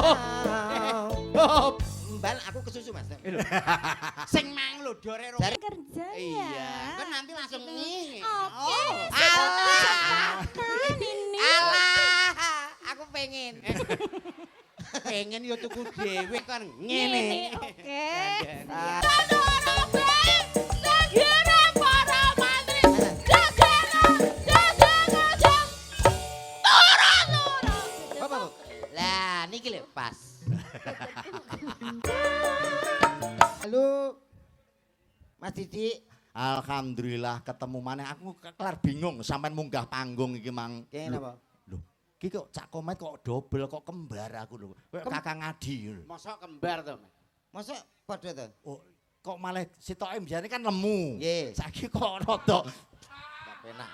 Hop. Mbal aku kesusu Mas. Sing mang lho dore Jare Kerja ya. Iya, kan nanti langsung nih. Oke. alah. Kan ini. Alah, aku pengen. Pengen yo tuku dhewe kan Ngene. ngene. Oke. Ah. Apa, Bu? Lah, niki lho pas. Halo. Mas Didi, Alhamdulillah ketemu maneh. Aku kelar bingung sampean munggah panggung iki mang. kene apa? Lho, iki kok Cak Komet kok dobel kok kembar aku lho. Kayak Kakang Adi lho. Mosok kembar to, Mas. Masa padha to? Oh, kok malah sitoke mbiyane kan lemu. Nggih. Saiki kok rada Tak penak.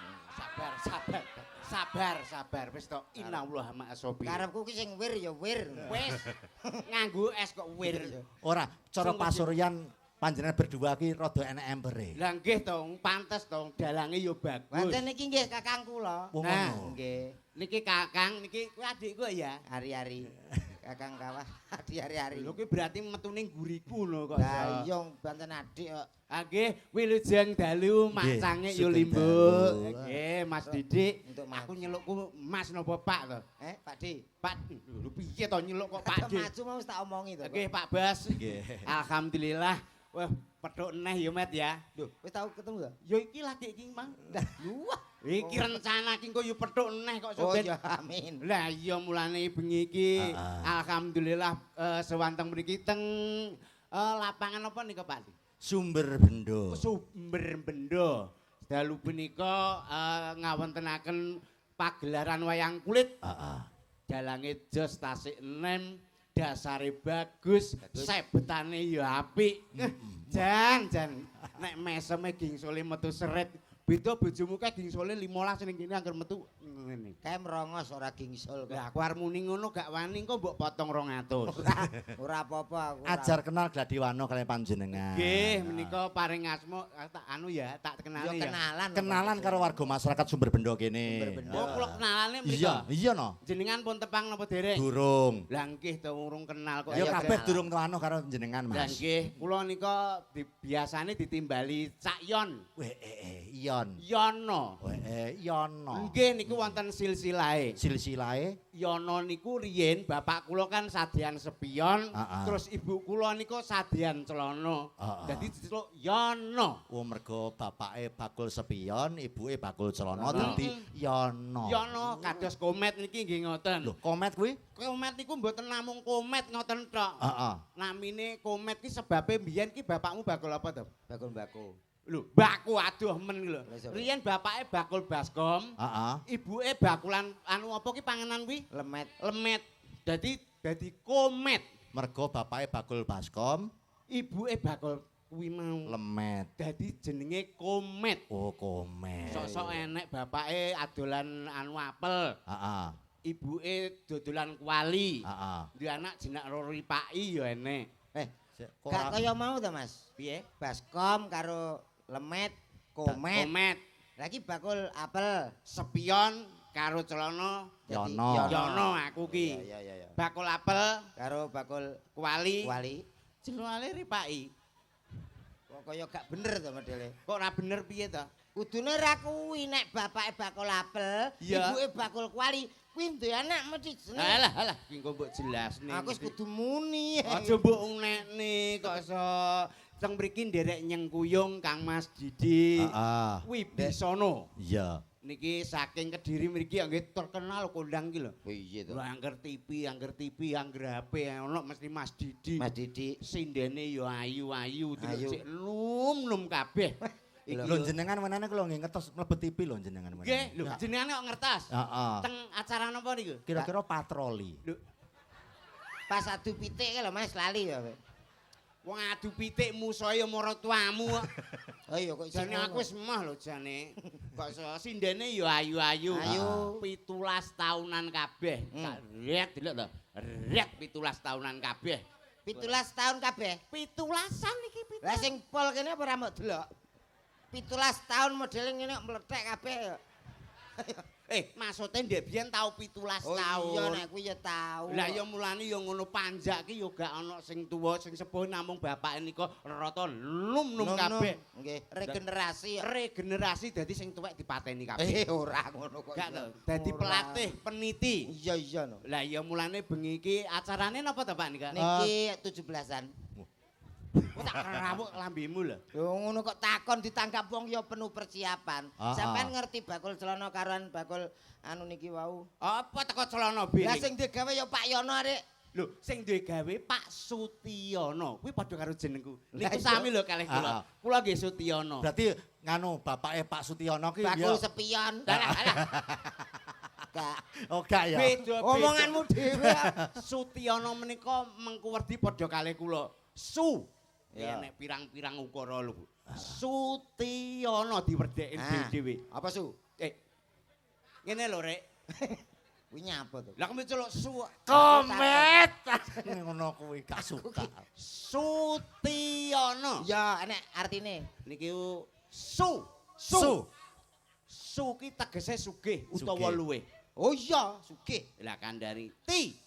Sabar. Wis to. Innallaha ma'asobi. Karepku ki sing wir ya wir. Wis nganggo es kok wir. ora cara Sing pasuryan panjenengan berdua ki rada enek empere. Lah nggih to, pantes to, dalange yo bagus. Wonten niki nggih kakang kula. Wong Nah. ngono. Nggih, Niki Kakang, niki kuwi adikku ya. hari-hari. Kakang kawah di hari-hari. Lho kuwi berarti metune guriku lho kok. Lah iya banten adik kok. Ah nggih, wilujeng dalu Nggih, macange yo sugeng limbuk. dalu. Nggih, Mas Didik. Untuk Mas. Aku nyelukku Mas napa Pak to? Pak Di. Pak, lho piye to nyeluk kok Pak Pak Dik? maju mau wis tak omongi to. Nggih, Pak Bas. Nggih. Alhamdulillah. Wah, petuk neh ya Met ya. Lho, wis tau ketemu to? Yo iki lagi iki, Mang. Wah. Iki rencana iki engko yo petuk neh kok Oh sobat. ya amin. Lah iya mulane bengi iki alhamdulillah sewanteng mriki teng lapangan apa nika Pak? Sumber bendo. Sumber Bendo. Dalu punika ngawontenaken pagelaran wayang kulit. Heeh. Dalange jos tasik enem, dasare bagus, sebetane ya apik. Jan, nek meseme gingsole metu seret, beda bojomu kae gingsole 15 ning kene angger metu ngene. Kae merongos ora gingsul kok. Lah aku arep muni ngono gak wani kok mbok potong 200. Ora apa-apa aku. Ajar kenal Gladiwano kalian panjenengan. Nggih, menika paring asma tak anu ya, tak Yo kenali ya. kenalan. Kenalan karo warga masyarakat Sumber Bendo kene. Sumber Bendo. Oh, kula kenalane Iya, mriko. iya no. Jenengan pun tepang napa dereng? Durung. Lah nggih to urung kenal kok. Ya Iya, kabeh kenalan. durung tuano karo jenengan, Lah Mas. nggih, kula nika biasane ditimbali Cak Yon. Weh, Ion. Yono. Weh, Yono. Nggih niku wonten silsilahe. Silsilahe Yono niku riyen bapak kula kan sadyan sepion, terus ibu kula niku sadyan celana. Dadi diceluk Yono. oh mergo bapake bakul sepion, ibuke bakul celana Yono. dadi Yono. Yono kados komet niki nggih ngoten. Lho, komet kuwi? Komet niku mboten namung komet ngoten tok. Heeh. Namine komet ki sebabe mbiyen ki bapakmu bakul apa to? Bakul mbako. Lho, baku aduh men ki lho. Lah, sapa? Riyen bapake bakul baskom, Heeh. ibuke bakulan anu apa ki panganan kuwi? Lemet. Lemet. Dadi komet. Mergo bapake bakul baskom, Ibuke bakul kuwi mau. lemet. Dadi jenenge komet. Oh, komet. Sok-sok enek bapake adolan anu apel, Heeh. ibuke dodolan kuali. Heeh. Duwe anak jenak Rori Paki ya enek. Kok Gak kaya mau to, Mas. Piye? Baskom karo lemet, komet. Komet. Lagi bakul apel. Sepion karo celana Jadi Yono. Yono aku ki. Iya. Bakul apel, Karo bakul kuali, wali. celane Ripaki. Kok kaya gak bener to modele. Kok ora bener piye to? Kudune ra kuwi nek bapake bakul apel, Iya. ibuke bakul kuali, kuwi duwe anak mesti jeneng. Alah, ki engko mbok jelasne. Aku wis kudu muni. Aja mbok unekne kok iso teng mriki nderek nyengkuyung Kang Mas Didi. Heeh. Wibisono. Iya. Niki saking Kediri mriki nggih terkenal kondang ki lho. Oh iya to. Lho angger TV, angger HP ono mesti Mas Didi. Mas Didi. Sindene ya ayu-ayu, Ayu. sik num-num kabeh. Iki Lho jenengan menane kula nggih ngetos mlebet TV lho jenengan menane. nggih, lho jenengane kok ngertos. Heeh. Teng acara napa niku? Kira-kira patroli. Lho, Pas adu pitik lho Mas lali ya. wong adu pitik musuhe ya maratuamu kok. Oh iya kok Jane aku wis emah lho jane. Kok iso sindene ya ayu-ayu. Ayu. 17 tahunan kabeh. Tak lihat delok to. Rek 17 tahunan kabeh. 17 tahun kabeh. 17an iki Lah sing pol kene apa ora mbok delok? 17 tahun modele ngene kok mlethek kabeh ya. Maksudnya ndek biyen tau 17 Oh tahun. iya nek kuwi ya tau. Lah ya mulane ya ngono panjak ki ya gak ana sing tuwa sing sepuh namung bapake nika rata num-num kabeh. Nggih, regenerasi. Regenerasi dadi sing tuwek dipateni kabeh. Ora ngono kok. Gak to. Dadi pelatih, peniti. Iya no. Lah ya mulane bengi iki acarane napa to Pak nika? Niki 17-an. Kok tak kerawuk lambemu lho. Yo ngono kok takon ditangkap wong ya penuh persiapan. Sampeyan ngerti bakul celana karoan bakul anu niki wau. Apa teko celana B? Lah sing digawe ya Pak Yono arek. Lho, sing duwe gawe Pak Sutiono. Kuwi padha karo jenengku. Lah Niku iya. sami lho kalih kula. Kula nggih Sutiono. Berarti nganu bapake Pak Sutiono ki Bakul sepion. Gak. Oh gak ya. Beda. Omonganmu dhewe. Sutiono menika mengku werdi padha kalih kula. Su. Ya. Nek pirang-pirang ukara lho. Sutiono diwerdheki dhewe. Apa su? Ngene lho, Rek. Kuwi nyapa to? Lah kok celuk su. Komet. Ngono kuwi gak suka. Sutiono. Ya, enek artine. Niki su. Su ki tegese sugih utawa luwih. Oh iya, sugih. Lah kandhani ti.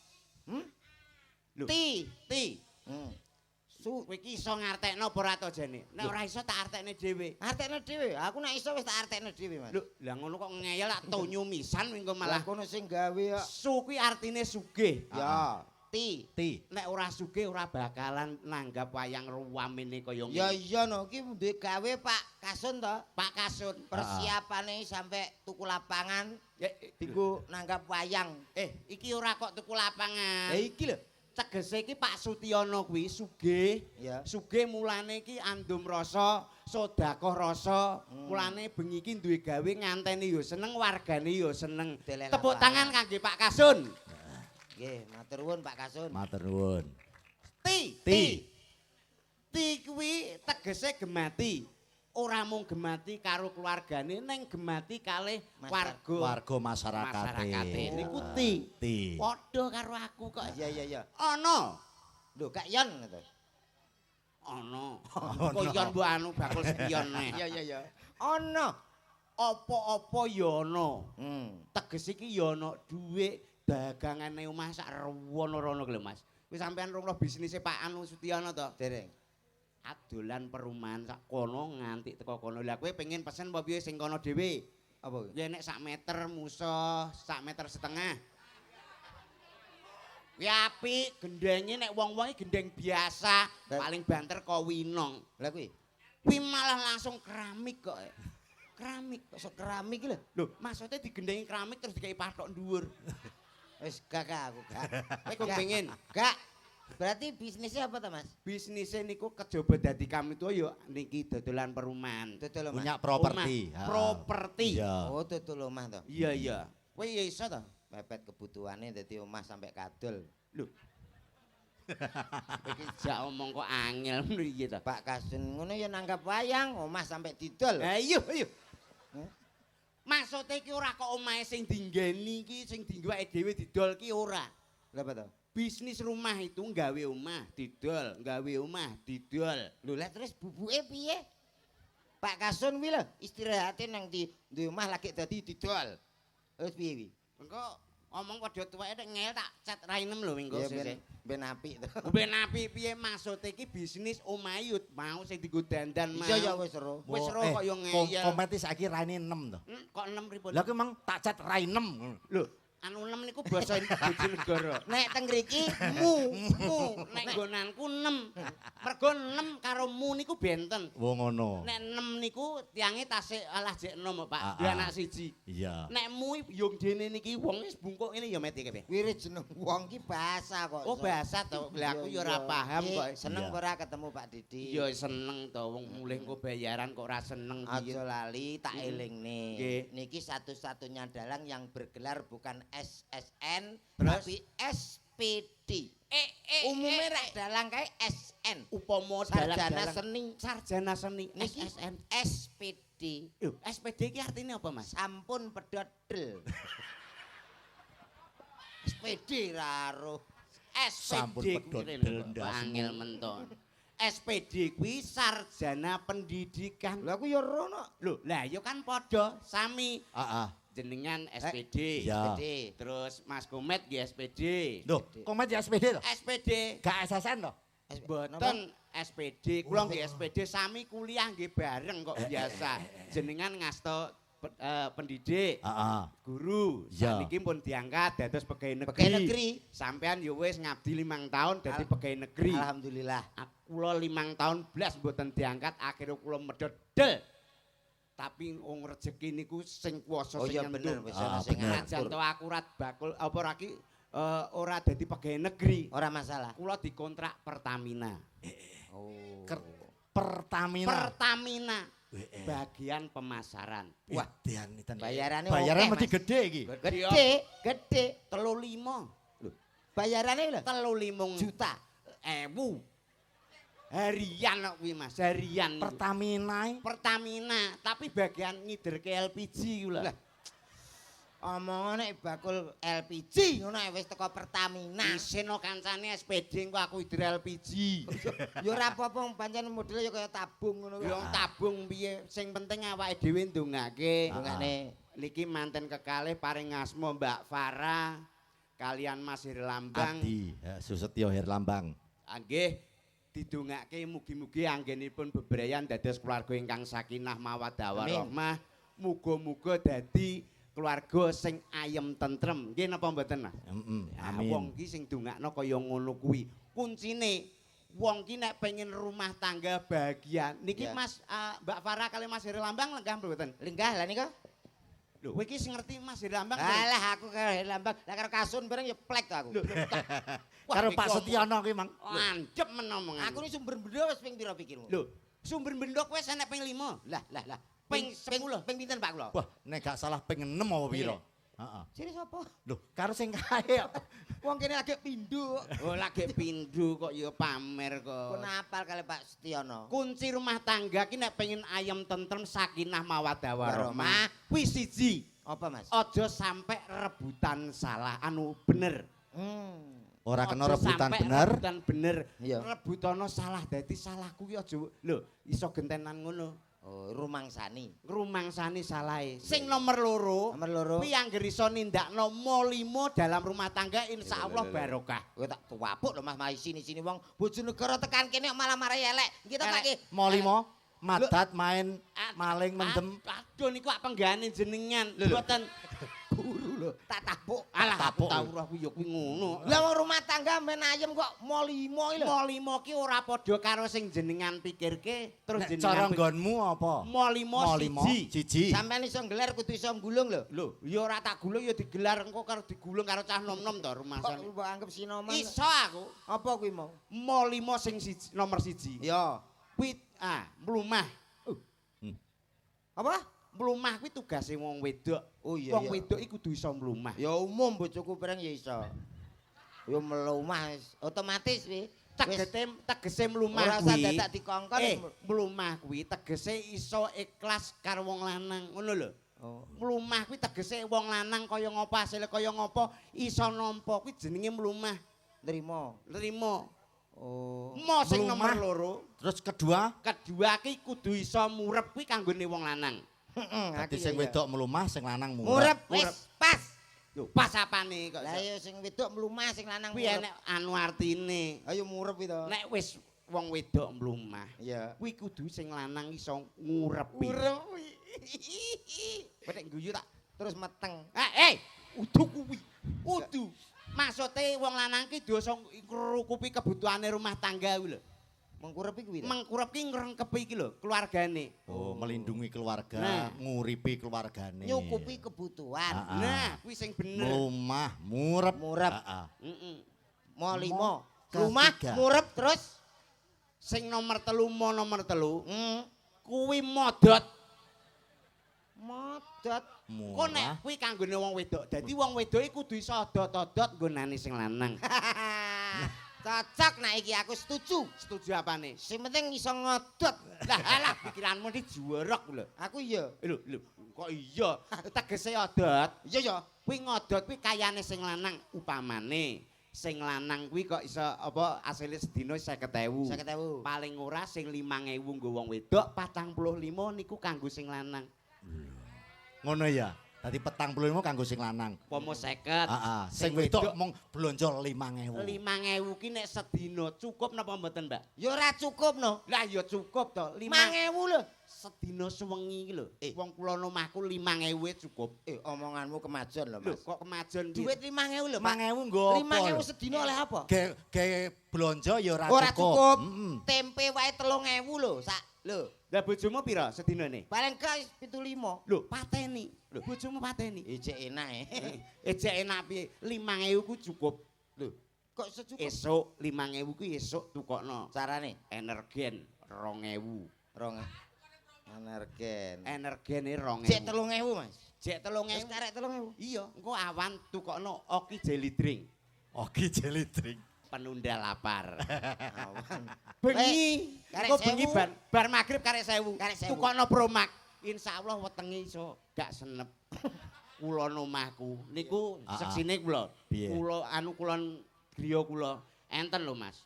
Lho. Ti. Su kowe iki iso ngartekno apa ora to jane? Nek ora iso tak artekne dhewe. Artekne dhewe. Aku nek iso wis tak artekne dhewe, Mas. Lho, lah ngono kok ngeyel tak tonyo misan engko Malah malah. kono sing gawe ya. Su kuwi artine sugih. Ya, ti. Nek ora sugih ora bakalan nanggap wayang ruwamene kaya ngene. Ya iya no, iki duwe gawe Pak Kasun to. Pak Kasun. Persiapane sampe tuku lapangan Ya, dienggo nanggap wayang. iki ora kok tuku lapangan. Iki lho. Tegese iki Pak Sutiono kuwi sugih. Ya. Sugih mulane iki andum rasa, sedekah rasa. Mulane bengi iki duwe gawe nganteni ya seneng, wargane ya seneng. Delek Tepuk lapangan. tangan kangge Pak Kasun. Nggih, matur nuwun Pak Kasun. Matur nuwun. Ti kuwi tegese gemati. Ora mung gemati karo keluargane, ning gemati kalih Warga masyarakate. Niku ti. Padha karo aku kok. Iya. Ana. Lho, Kak Yon to. Ana. Kok yon mbok anu bakul sepion neh. Iya. Ana. Apa-apa ya ana. Teges Iki ya ana dhuwit dagangane omah sak rewono-rono lho Mas. Kuwi sampean rono bisnise Pak Anu Sutiono to? dereng. Adolan perumahan sak kono nganti teko kono. Lah kowe pengen pesen apa piye sing kono dhewe? Apa? Ya nek sak meter musuh, sak meter setengah. Kuwi apik, gendenge nek wong-wong iki gendeng biasa, paling banter kowinong. Lah kuwi. Kuwi malah langsung keramik kok. Keramik. Kok keramik iki lho. Lho, maksudnya digendengi keramik terus dikai patok dhuwur. Wis gak aku gak. Kowe kepengin? Gak. Berarti bisnisnya apa ta, Mas? Bisnisnya niku kejaba dadi kami tuwa ya niki dodolan perumahan. Dodol omah. Punya properti. Omah. Properti. Iya. Oh, dodol omah to. Iya. Kowe ya iso to? Mepet kebutuhane dadi omah sampai kadol. Lho. Iki jak omong kok angel ngono iki to. Pak Kasun ngono ya nanggap wayang, omah sampai didol. Ayo. Maksudnya iki ora kok omahe sing dinggeni iki sing dienggoake dhewe didol ki ora. Lha apa to? Bisnis rumah itu nggawe omah didol, nggawe omah didol. Lho lah terus bubuke piye? Pak Kasun kuwi lho istirahate nang di omah lagi dadi didol. Terus piye kuwi? Engko omong padha tuweke nek ngel tak cat rainem lho minggu Ya sesuk. ben apik to. Ben apik piye maksud iki bisnis omayut mau sing dienggo dandan mau. Iya ya wis ero. Wis ero kok yo ngeyel. Kometi saiki raine 6 to. Kok 6 pripun? Lah kuwi emang tak cat rai 6. Lho, anu 6 niku basa Bojonegoro. Nek teng mriki Mu, nek nggonanku 6. Mergo 6 karo mu niku benten. Wong ngono. Nek 6 niku tiange tasih alah jek 6 Pak. Duwe Ah, ah. anak siji. Iya. Nek mu yung dene niki wong wis bungkuk ngene ya meti kepe. kuwi jeneng wong ki bahasa kok. Oh, bahasa to. Lah aku ya ora paham kok. Seneng Iya. ora ketemu Pak Didi. Ya seneng to wong mulih engko bayaran kok ora seneng piye. Aja lali tak elingne. Nggih. Niki satu-satunya dalang yang bergelar bukan SSN Terus? tapi SPD. Umumnya rak dalang kae SN. Upama Sarjana seni. sarjana seni Niki SSN. SPD. Lho, SPD iki artine apa, Mas? Sampun pedodel. SPD raro. Sampun SPD pedodel kuwi lho, ndasmu. angel menton. SPD kuwi sarjana pendidikan. Lah aku ya rono. Lho, lah ya kan padha sami. Heeh. jenengan SPD. Ya. Gede. Terus Mas Komet nggih SPD. Loh, komet ya SPD loh. SPD. Gak SSN loh. Boten SPD, kula nggih SPD sami kuliah nggih bareng kok biasa. Jenengan ngasta pendidik, guru. Ya. Saniki pun diangkat dados pegawai negeri. Pegawai negeri. Sampean yo wis ngabdi 5 tahun dadi pegawai negeri. Alhamdulillah. Kula 5 tahun blas mboten diangkat, akhirnya kula medodel. Tapi wong rezeki niku sing kuwasa Oh sing iya bener nyentuh. wis ana sing bener. Jan ngatur. to akurat bakul apa ora ki ora dadi pegawai negeri. Ora masalah. Kula dikontrak Pertamina. Oh. Pertamina. Pertamina bagian pemasaran. Wah, Bayarannya bayaran oke, mesti Mas. gede iki. Gede, gede. 35 Bayarannya lho 35 juta. ewu harian kok kuwi Mas, harian. niku. Pertamina. Pertamina, tapi bagian ngiderke LPG ku lho. Lah. Omongane bakul LPG ngono wis teko Pertamina. Isin no kancane SPD engko aku hider LPG. Ya ora apa-apa pancen modele ya kaya tabung ngono. Yo tabung piye, sing penting awake dhewe ndongake. Dongane Niki manten kekalih paring asma Mbak Farah kalian Mas Herlambang. Adi, Susetyo Herlambang. Nggih didongake mugi-mugi anggenipun bebrayan dados keluarga ingkang sakinah mawaddah warahmah. Muga-muga dadi keluarga sing ayem tentrem. Nggih napa mboten Mas? Amin. Wong ki sing dongakno kaya ngono kuwi. Kuncine wong ki nek pengen rumah tangga bahagia. Niki Ya. Mas Mbak Farah kali Mas Herlambang lenggah mboten? linggah lah nika. Lho kowe iki sing ngerti Mas Herlambang. Alah aku karo lambang, lah karo kasun bareng ya plek to aku. Karo Pak Setiono ki, Mang. Landep men omongan. Aku ini sumber benda wis ping pira pikirmu? Lho, sumber bendok wis enek ping 5. Lah. Ping 10. Ping pinten Pak kula? Wah, nek gak salah pengen 6 apa pira? Heeh. Sini sapa? Loh, karo sing kae. Wong kene lagi pindho. Oh, lagi pindu kok ya pamer Pun kok. apal kali Pak Setiono. Kunci rumah tangga ki nek pengen ayem tentrem sakinah mawaddah Warahmah. warahmah kuwi siji. Apa Mas? Aja sampai rebutan salah anu bener. Ora kena Aja rebutan sampe bener. Rebutan bener. Iya. Rebutana salah dadi salahku ki aja lho iso gentenan ngono. Oh, rumangsani. Ngrumangsani salahe. Sing nomor loro, Nomor loro. kuwi anggere iso nindakno molimo dalam rumah tangga insyaallah barokah. Kowe tak tuwapuk lho Mas mai sini-sini wong bojonegoro tekan kene kok malah marai elek. Kita Elek. Pak ki. Mau limo, madat main maling mendem. Aduh niku ak penggane jenengan. Mboten Guru lho, tak tapuk. alah Tapuk. tahu roh kuwi ya kuwi ngono. Lah wong rumah tangga men ayem kok molimo iki lho. Molimo ki ora padha karo sing jenengan pikirke terus Nek cara jenengan nggonmu apa? molimo siji. siji. Sampeyan iso nggelar kudu iso nggulung lho. Lho, ya ora tak gulung ya digelar engko karo digulung karo cah nom-nom to rumasan. Kok mbok anggap sinoman. Iso aku. Apa kuwi mau? Molimo sing siji, nomor siji. Ya. Kuwi mlumah. Apa? Mlumah kuwi tugase wong wedok. Oh iya. Wong wedok iku kudu iso mlumah. Ya umum bojoku pereng ya iso. Ya melumah otomatis wi. Tegese Ora mlumah usah kuwi. dadak dikongkon. Mlumah kuwi tegese iso ikhlas karo wong lanang, ngono lho. Oh. Mlumah kuwi tegese wong lanang kaya ngopo asile kaya ngopo iso nampa kuwi jenenge mlumah. Nrimo. Nrimo. Oh. Mo sing nomor Mlumah. loro, Terus kedua, kedua ki kudu iso murep kuwi kanggone wong lanang. dadi sing wedok melumah, sing lanang murep murep. wis pas. Lho, pas apane kok. Lah ya sing wedok mlumah sing lanang Kuwi enek anu artine. Ayo murep itu. Nek wis wong wedok mlumah, Iya. kuwi kudu sing lanang iso ngurepi. Nek guyu tak Terus meteng. udu kuwi. Udu. Maksude wong lanang ki dosa ngrukupi kebutuhane rumah tangga kuwi lho. Mengkurep iki kuwi. Mengkurep ki ngrengkepi iki lho keluargane. Oh, melindungi keluarga, Nah. nguripi keluargane. Nyukupi kebutuhan. Nah, kuwi sing bener. Melumah, murep. Murep. Heeh. Heeh. Mo limo. Mo Rumah ketiga. murep terus. Sing nomor telu nomor telu Hmm. kuwi modot. Modot. Kok nek Murah. kuwi kanggone wong wedok. Dadi wong wedok iku kudu iso odot-odot nggonane sing lanang. Cocok nah iki aku setuju. Setuju apane? Sing penting iso ngodot. Lah alah pikiranmu iki juwerek lho. Aku iya. Lho, kok iya? Tegese odot. Iya ya. Kuwi ngodot kuwi kayane sing lanang upamane. Sing lanang kuwi kok iso apa asile sedina 50.000. 50.000. Paling ora sing 5.000 nggo wong wedok, 45 niku kanggo sing lanang. Ngono ya. Dadi 45 kanggo sing lanang. Pomo 50. Heeh, sing wedok mung blonjo 5.000. 5.000 ki nek sedina cukup napa mboten, Mbak? Ya ora cukup no. Lah ya cukup to. 5.000 lho. Sedina sewengi iki lho. Wong kula nomahku 5.000 cukup. Omonganmu kemajon lho, Lho, Mas. kok kemajon ki? Duit 5.000 lho, Pak. 5.000 nggo apa? 5.000 sedina oleh apa? Gawe blonjo ya ora Ora cukup. Mm-mm. Tempe wae 3.000 lho, sak. Lho, Lah bojomu pira sedinane? paling gak 75. Lho, pateni. Lho, bojomu pateni. Ijek enak Ejek enak piye? 5.000 ku cukup. Lho, Kok secukup? esuk 5.000 ku esuk tukokno. Carane Energen 2.000. rong energen. Energene 2.000. Jek 3.000, Mas. Jek Wis 3.000. karek 3.000. Iya, engko awan tukokno Oki Jelly Drink. Oke jelly drink. Penunda lapar. Awan. Bengi, karek engko bengi 1.000. bar maghrib karek 1.000. Karek 1.000. Tukokno Promak. Insyaallah wetenge iso gak senep. Kula nomahku niku seksine kula. Piye? Kula kula griya kula enten lho Mas.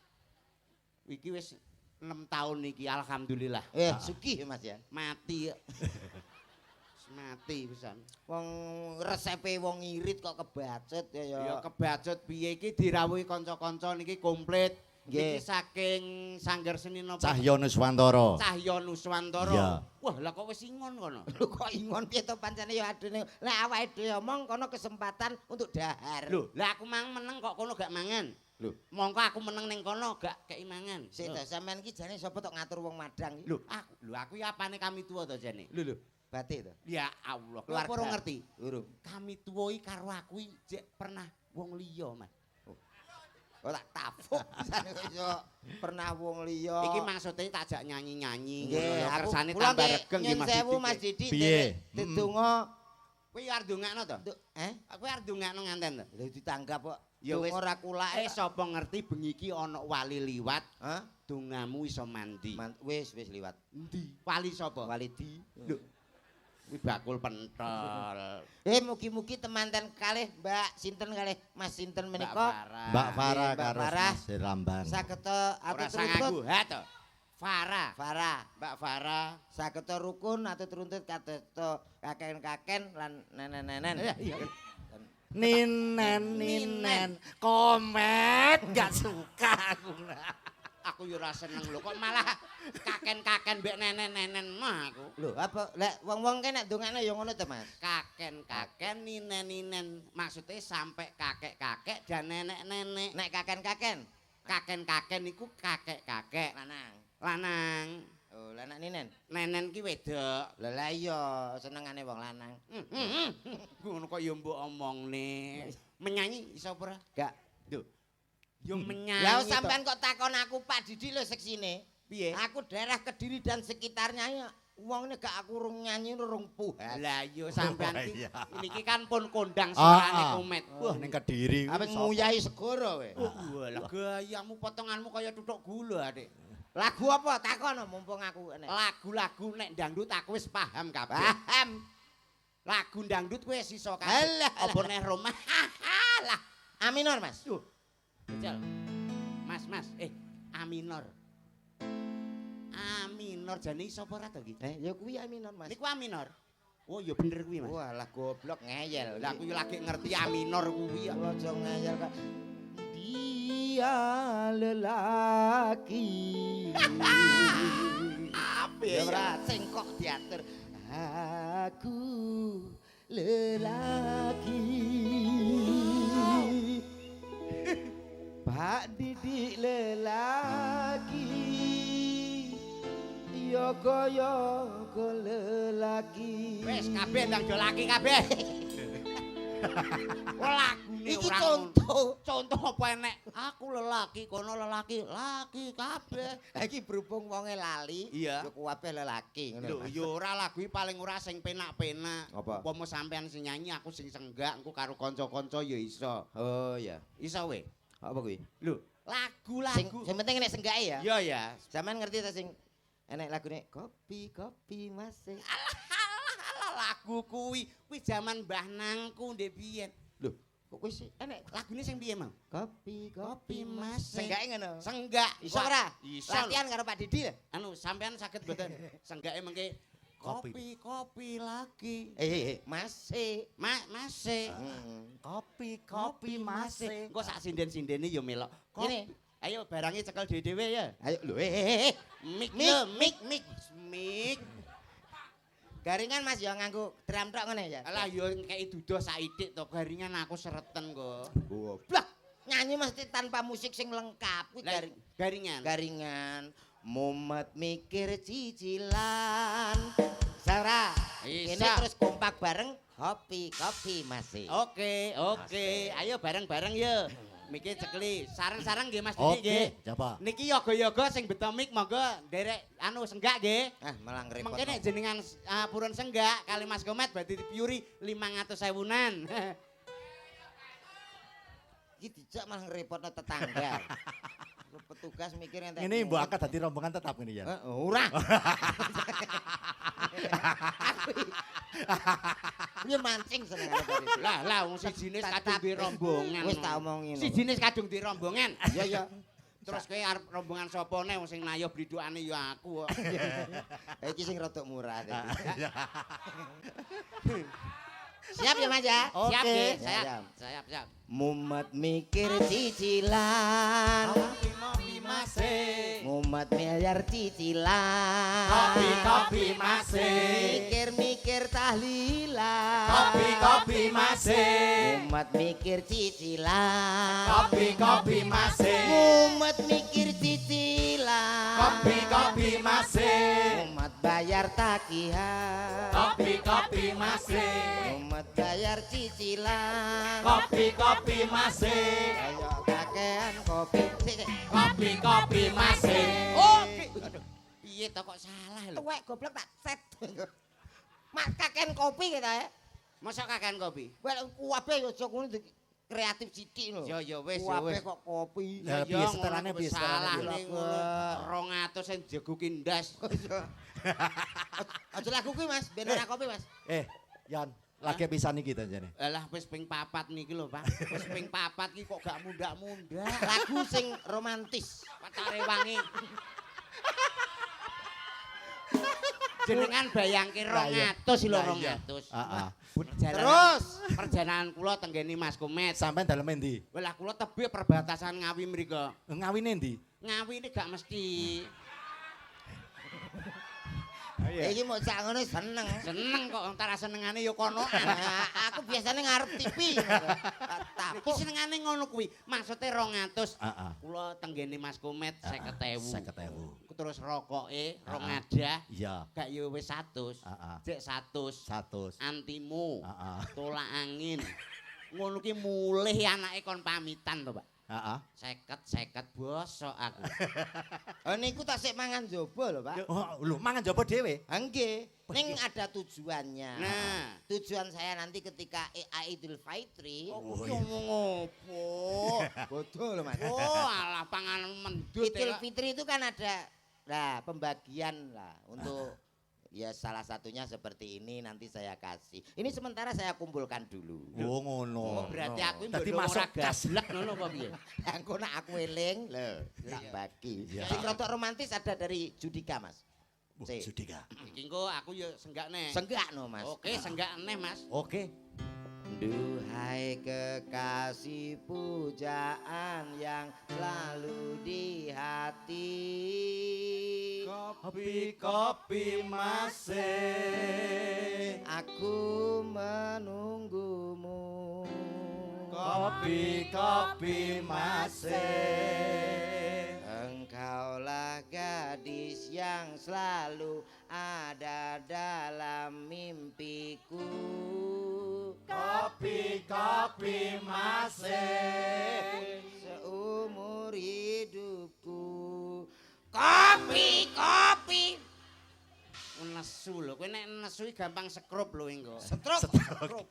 Iki wis 6 tahun iki alhamdulillah. Sugih Mas ya. Mati. Mati pisan. Wong resepe wong irit kok kebacut Ya kebacut piye iki dirawuhi kanca-kanca niki komplit. Nggih. Iki saking Sanggar Seni napa? Cahyo Nuswantara. Cahyo Nuswantara. Iya. Wah, lah kok wis ingon kono. Lho kok ingon piye to pancene ya adene. Lah awake dhewe omong kono kesempatan untuk dahar. Lho, lah aku mang meneng kok kono gak mangan. Lho, mongko aku meneng ning kono gak kei mangan. Sik to sampean iki jane sapa tok ngatur wong Madang iki? Lho, aku ya apane kami tuwa to jane. Lho. Batik to. Ya Allah, Keluarga. keluarga ngerti. Urung. Kami tuwa iki karo aku iki jek pernah wong liya, Mas. Oh tak tapuk pisane kok iso pernah wong liya. Iki maksudnya tak jak nyanyi-nyanyi. Nggih, Ya, aku kersane kula tambah nggih regeng nggih nyun Mas sewu Didik. Mas Didi Piye? dedonga Kowe arep ndongakno to? Aku arep ndongakno nganten to. Lha ditanggap kok. Ya wis Donga ora kulake. sapa ngerti bengi iki ana wali liwat, Hah? dongamu iso mandi. Wis liwat. Endi? Wali sapa? Walidi. Lho. Kuwi bakul pentol. Mugi-mugi temanten kalih Mbak sinten kalih Mas sinten Mbak menika Farah. Mbak Farah Mbak karo Farah. Mas Ramban. saged Ora atut sangaku, runtut. ha to. Farah. Farah Mbak Farah. saged rukun atut runtut kadosta kaken-kaken lan nenen-nenen. Iya. Ninen komet gak suka aku. Aku yo ora seneng lho kok malah kaken-kaken mbek nenen-nenen mah aku. Lho apa lek wong-wong ki nek ndongakno ya ngono to Mas. Kaken-kaken ninen-ninen maksudnya sampai kakek-kakek dan nenek-nenek. Nek kaken-kaken Kaken-kaken iku kakek-kakek lanang. Oh, lah nek ninen. Nenen ki wedok. Lah iya senengane wong lanang. Ngono kok ya mbok omongne. Menyanyi iso ora? Gak. Lho. Yo menyanyi. Lah toh. sampean kok takon aku Pak Didi lho seksine. Piye? Aku daerah Kediri dan sekitarnya ya. Wong ini gak aku rung nyanyi rung puas. Lah yo sampean Oh, ki iya. niki kan pun kondang suarane komet. Wah ning Kediri. Apa nguyahi segoro we. Walah gayamu potonganmu kaya tutuk gula, Dik. Lagu apa takon mumpung aku enek. Lagu-lagu nek dangdut aku wis paham kabeh. Paham. Lagu dangdut wis iso kabeh. Alah, Apa neh Roma? Lah, A minor Mas. tuh. Jajal. Mas, A minor. A minor jane iso apa ora to iki? Ya kuwi A minor Mas. Niku A minor. Oh, ya bener kuwi, Mas. Wah lah goblok ngeyel. Lah aku yo lagi ngerti A minor kuwi ya. Aja ngeyel kok. Dia lelaki. Apa Ya ora sing kok diatur. Aku lelaki. Pak Didik lelaki. Yoga-yoga lelaki. Wis kabeh ndang do laki kabeh. Lagune Iki ora contoh. Contoh apa enek? Aku lelaki, kono lelaki, laki kabeh. Iki berhubung wonge lali, Iya. ya kabeh lelaki ngono. Lho, Mas. ya ora lagu iki paling ora sing penak-penak. Apa? Upama sampean sing nyanyi, aku sing senggak, engko karo kanca-kanca ya iso. Oh ya. Iso we. Apa kuwi? Lho, lagu-lagu. Sing penting nek senggake ya. Ya ya. Sampeyan ngerti ta sing enek lagune kopi masih. Alah lagu kuwi zaman Mbah Nangku ndek biyen. Lho, kok kuwi sih enek Lagune sing piye, Mang? kopi masih. Senggake ngono. Senggak. Iso ora? Iso. Latihan karo Pak Didi lho. Anu sampean saged mboten senggake mengke kopi lagi. Masih. Masih. Kopi masih. Engko sak sinden-sindene ya melok. Ini. Ayo barangnya cekel dhewe ya. Ayo lho Mik. Garingan Mas ya nganggo drum tok ngene ya. Alah yo kei duduh saidik to garingan aku sereten kok. Goblok. Nyanyi mesti tanpa musik sing lengkap kuwi Garingan. garingan. Mumet mikir cicilan. Sara. Ini terus kompak bareng kopi masih. Oke. Ayo bareng-bareng ya. Mikir cekli. Sarang-sarang nggih Mas Didi nggih. Oke, coba. Niki yoga-yoga sing beto mik monggo nderek senggak nggih. Malang repot. Mengke nek jenengan purun senggak kali Mas Komet berarti dipiuri 500.000-an. Iki dijak malah ngrepotno tetangga. Petugas mikir entek. Ini mbok angkat dadi rombongan tetap ngene ya. Ora. Dia mancing senengane tadi. Lah wong sijine kadung di rombongan. Wis tak omongi ngono. Sijine kadung di rombongan. Iya. Terus kowe arep rombongan sapa ne wong sing nayuh blidukane ya aku kok. Iki sing rada murah tadi. Siap ya Mas ya? Siap Oke. nggih, siap. Mumet mikir cicilan. Kopi masih. Mumet miliar cicilan. Kopi masih. Mikir tahlilan. Kopi masih. Mumet mikir cicilan. Kopi masih. Mumet mikir cicilan. Kopi masih. Mumet bayar tagihan. Kopi masih. Mumet bayar cicilan. Kopi masih. Ayo kakean kopi. Kopi masih. Oke. Piye to kok salah lho. Tuwek goblok tak set. Mak kakean kopi kita ya. Masa kakean kopi? Well kuwabe yo aja ngono kreatif sithik lho. Ya wis Kuwabe kok kopi. Lah piye setelane piye salah setelane? ning ngono 200 sing jeguki ndas. Aja lagu kuwi Mas, ben ora kopi Mas. Yan, lagi pisan iki to jane. Alah wis ping 4 niki lho, Pak. Wis ping 4 ki kok gak mundak-mundak. Lagu sing romantis. Pacare wangi. Jenengan bayangke 200 lho 200. Heeh. Terus perjalanan kula tenggene Mas Komet. Sampeyan dalem endi? Lah kula tebih perbatasan Ngawi mriko. Ngawine endi? Ngawi ini gak mesti. iki mau sak ngono seneng. Seneng kok antara senengane ya konoan. Aku biasanya ngarep TV. Iki senengane ngono kuwi. Maksude 200. Heeh. Kula tenggene Mas Komet 50.000. 50.000. Terus rokoke 2 ngadah. Iya. Gak ya wis 100. Heeh. Cek 100. 100. Antimu. Heeh. Tolak angin. Ngono ki mulih anake kon pamitan to, Pak. Heeh. 50 bosok aku. Oh niku tak sik mangan jaba lho, Pak. Oh, lho mangan jaba dhewe. Nggih, ning ada tujuannya. Nah, Tujuan saya nanti ketika Idul Fitri. oh ngomong opo? Bodoh lho, Mas. Oh, alah panganan mendut. Idul Fitri itu kan ada pembagian lah untuk ya salah satunya seperti ini nanti saya kasih. Ini sementara saya kumpulkan dulu. Oh ngono. Oh, berarti aku Dadi mbok masuk ora gablek ngono apa piye? Engko nek aku eling lho, tak bagi. Iya. Sing rada romantis ada dari Judika, Mas. Si. Judika. Iki engko aku ya senggak neh. Senggak no, Mas. Oke, senggak neh, Mas. Oke. Duhai kekasih pujaan yang selalu di hati. Kopi masih. Aku menunggumu. Kopi masih. Engkaulah gadis yang selalu ada dalam mimpiku. Kopi masih. Seumur hidupku. Kopi. Nesu lho, kowe nek nesu gampang sekrup lho engko. Stroke.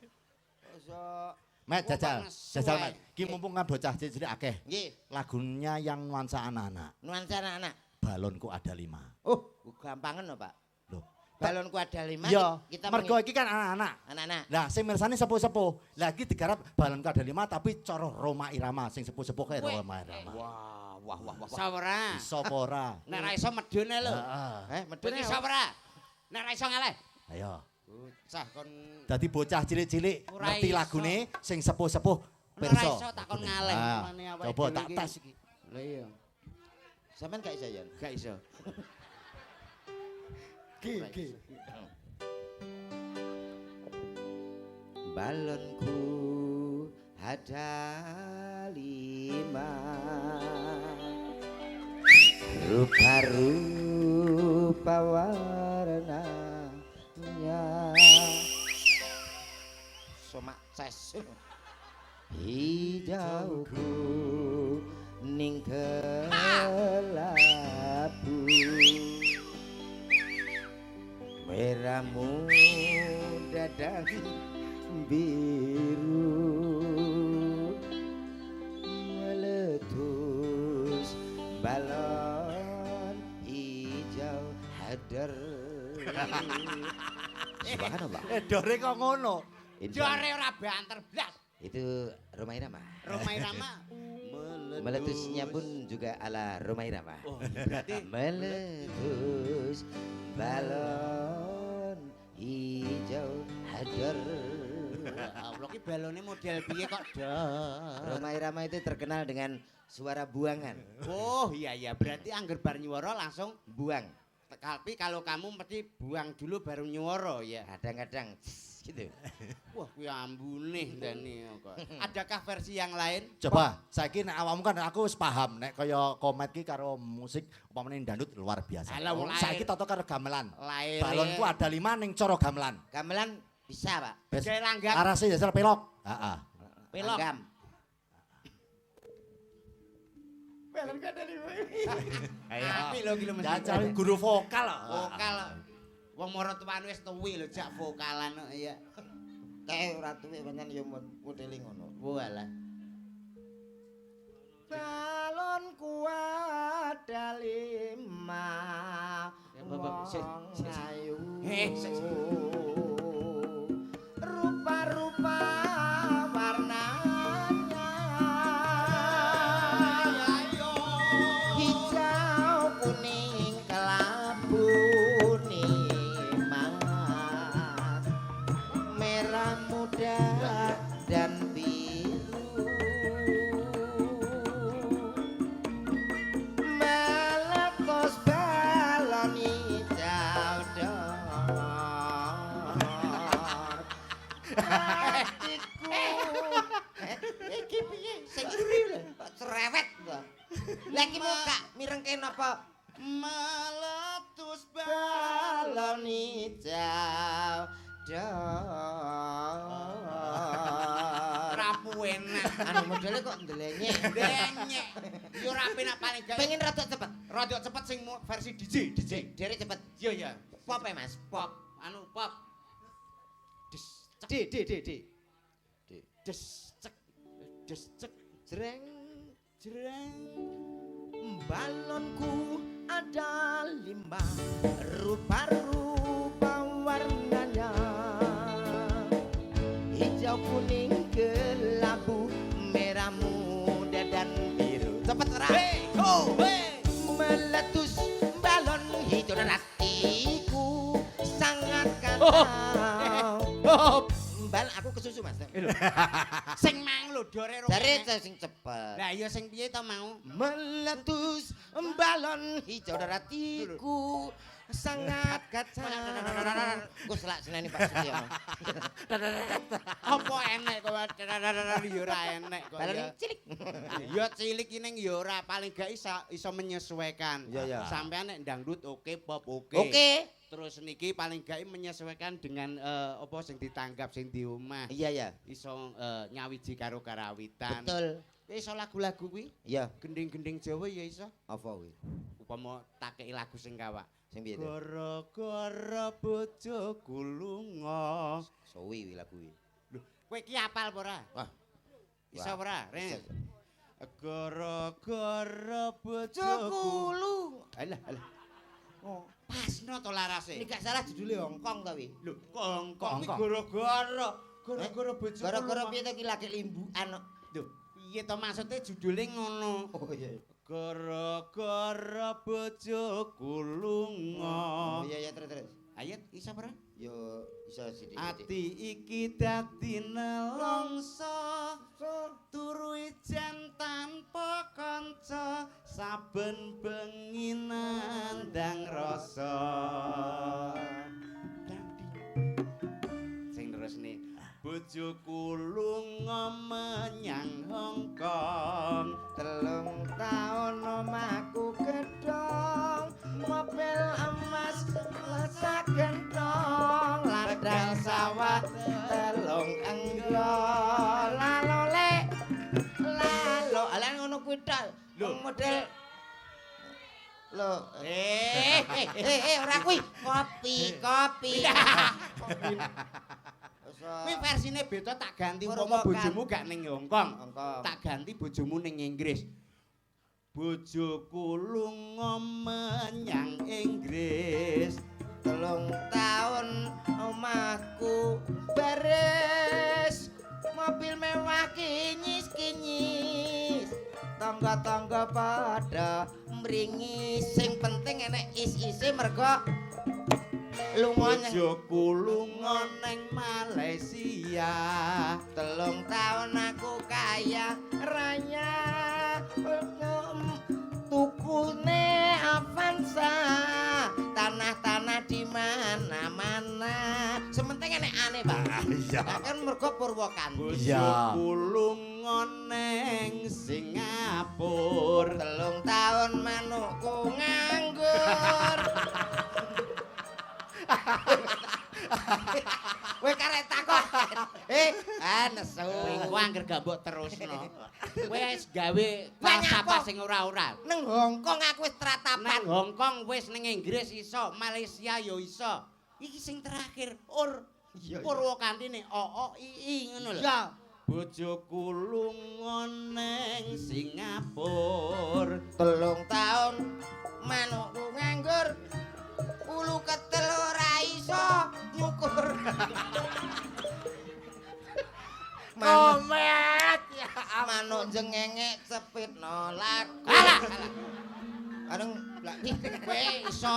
Met jajal. nesu Jajal ae. Met. Ki mumpung kan bocah cilik akeh. Nggih, Lagunya yang nuansa anak-anak. nuansa anak-anak. Balonku ada 5. Oh, gampangan lho, Pak. Loh. Balonku ada 5. Iya, kita mergo iki kan anak-anak. anak-anak. Lah sing mirsani sepuh-sepuh. Lah iki digarap balonku ada 5 tapi cara Roma Irama sing sepuh-sepuh kae Roma Irama. Wah. Iso ora? Iso apa ora? Nek ra iso medhone lho. Heeh. Medune Iso ora? Nek ra iso ngeleh. Ayo. Bocah kon Dadi bocah cilik-cilik Ora ngerti iso. lagune sing sepuh-sepuh ora pirsa. iso takon ngaleh. Ah, Mulane awake coba dhewe tak iki. tes iki. Lah iya, Sampeyan gak iso, Yon? gak iso. Balonku ada 5, rupa-rupa warnanya, somak ces, hijauku ning kelabu, merahmu dadang biru, meletus balon hijau hadar. Subhanallah. Dore kok ngono. Jare ora banter blas. Itu Rhoma Irama. Rhoma Irama Meletusnya pun juga ala Rhoma Irama. Oh, berarti Meletus balon hijau hadar. Allah ki balone model piye kok dar. Rhoma Irama itu terkenal dengan suara buangan. Oh iya berarti angger bar nyuwara langsung Buang. tapi kalau kamu mesti buang dulu baru nyuwara ya. Kadang-kadang gitu. Wah kuwi ambune ndane kok. Adakah versi yang lain? Coba, saiki nek awakmu kan aku wis paham nek kaya komet ki karo musik umpamane dangdut luar biasa. Alah, wong Saiki lair. toto karo gamelan. Lair. Balonku ada 5 ning cara gamelan. Gamelan bisa, Pak. Bes- Gawe langgam. Arase dasar pelok. Heeh. Pelok. Langgam. Pelok kan dari Ayo. Apik lho iki lho mesti. Jajal guru vokal. Vokal. Wong mara tuane wis tuwi lho jak vokalan kok ya. Kayak ora tuwek pancen ya modele ngono. Walah. Balonku ada 5, Ya, Bapak, sik, sik, sik. ayu. Sik, sik. Rupa-rupa warnanya, hijau kuning kelabu nikmat, merah muda dan biru, meletus balon hijau dor, hatiku. Iki piye? Sing iri lho, kok cerewet kok. Lah iki muka mirengke napa? Meletus Balon hijau dor. rapu enak. Anu modele kok ndelenyek. Denyek. Yo ora penak paling gawe. Pengen rada cepet. Rada cepet sing versi DJ. Dere cepet. Iya ya. Pop ya, Mas. Pop. Anu pop. Des cek. Des cek. Des cek. Jreng. Jreng. Balonku ada 5, rupa-rupa warnanya, hijau kuning kelabu, merah muda dan biru. Cepet ora? Hey, ho, hey. Meletus balon hijau dan hatiku sangat kanau. Bal aku kesusu, Mas. Sing mang lho dore Dari sing cepet. Lah iya sing piye to mau? Meletus balon hijau dan hatiku sangat kacau. Gue selak seneni Pak Sutyono. Apa enek kok yo ora enek kok. Balon Ya. cilik. Ya cilik ini yo ora paling gak iso menyesuaikan. Iya, iya. Sampean nek dangdut oke, pop oke. Oke. Terus niki paling gak menyesuaikan dengan apa sing ditanggap sing di omah. Iya ya. Iso nyawiji karo karawitan. Betul. Iso lagu-lagu kuwi, Iya. gending-gending Jawa ya iso. Apa kuwi? Upama takeki lagu sing kawak. Sing piye to? Gara-gara bojoku lunga. Suwi kuwi lagu kuwi. Lho, kowe iki apal apa ora? Wah. Iso apa ora? Ren. Bisa. Gara-gara bojoku. Cokulu. Alah, alah. Oh, Pasno to larase. ini gak salah judulnya Hongkong ta wi. Lho, kongkong iki Kongkong. gara-gara bojoku. Gara-gara piye to ki lagi limbukan kok. Lho, piye to maksudnya judulnya ngono? Oh iya. Gara-gara bojoku lunga. Oh iya ya terus. Ayat iso ora? Yo iso sithik. Ati iki dadi nelongso turu ijen tanpa kanca saben bengi nandang rasa. Sing terusne bojoku lunga menyang Hongkong 3 taun omahku gedhong mobil emas lasa gendong ladang sawah telung enggol lalole lalo ala ngono kuwi tok Lho. model lho ora kuwi kopi Kuwi versine beda tak ganti umpama Provokan. bojomu gak ning Hongkong. Hongkong. Tak ganti bojomu ning Inggris. Bojoku lunga menyang Inggris. 3 taun omahku baris mobil mewah kinyis tangga-tangga pada mringis sing penting enek is-ise mergo lunga nyang Bojoku lunga ning Malaysia. 3 taun aku kaya raya tukune Avanza tanah-tanah di mana-mana sementing enek aneh Pak Iya. kan mergo Purwokanti Iya. Bojoku lunga ning Singapura. 3 taun manukku nganggur Kowe karek takon. Nesu. Kowe angger gak mbok terusno. Kowe wis gawe Banyak apa apa? sing ora-ora. Neng Hongkong aku wis Nang tratapan. Hongkong wis ning Inggris iso, Malaysia yo iso. Iki sing terakhir Iya, iya. Purwokanti nih OOII ngono lho. Iya. Bojoku lunga ning Singapura. 3 taun manukku nganggur. Ulu ketel ora iso nyukur. Komet. Manuk jengenge cepitno laku. Alah. Areng lak Kowe iso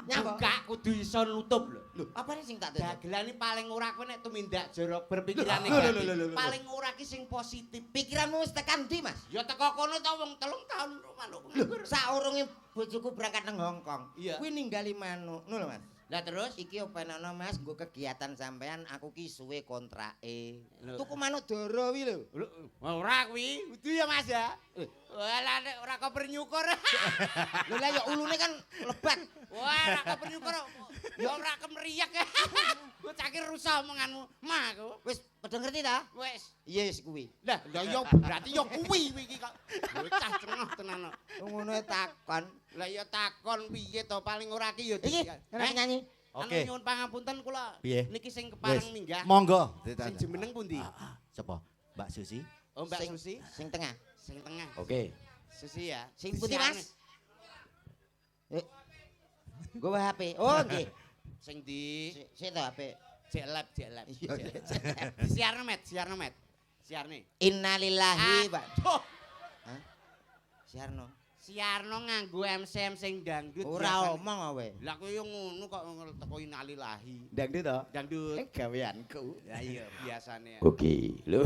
nyambak kudu iso nutup lho. Lho, apa sing tak tutup? Dagelan iki paling ora kowe nek tumindak jorok berpikiran Lho, negatif. lho, lho, lho. Paling ora ki sing positif. Pikiranmu wis tekan ndi, Mas? Ya teko kono ta wong 3 tahun manuk. Lho, saurunge bojoku berangkat nang Hongkong. Iya. Kuwi ninggali manuk. Ngono lho, Mas. Lah terus Iki openono Mas, nggo kegiatan sampean aku ki suwe kontrake. Lho. Tuku manuk doro wi lho. ora kuwi, kudu ya Mas ya. Walah nek ora koper nyukur. Lho lah ya ulune kan lebat. Wah, ora koper nyukur. Ya ora kemeriak. Ku cakir rusak omonganmu. Mak aku. Wis padha ngerti ta? Wis. Yes kuwi. Lah ya berarti ya kuwi iki kok. Bocah cengah tenan. Ngono takon. Lah ya takon piye to paling ora ki ya Iki enak nyanyi. Oke. Nyuwun pangapunten kula. Piye? Niki sing kepareng Wis. minggah. Monggo. Sing jemeneng pundi? Sapa? Mbak Susi. Oh Mbak Sing- Susi, Sing tengah. sing tengah. Oke. Susi ya. Sing putih Disiarne. Mas. Gue HP. Oh nggih. Sing di Sik to HP. jelab. Iya. Disiarne met. Siarne. Innalillahi, Pak. Aduh, Siarno. siarno nganggo MC sing dangdut. Ora biasane. omong kowe. Lah kowe yo ngono kok teko innalillahi. Dangdut to? Dangdut. Gaweanku. Ya iya biasane. Oke, lho.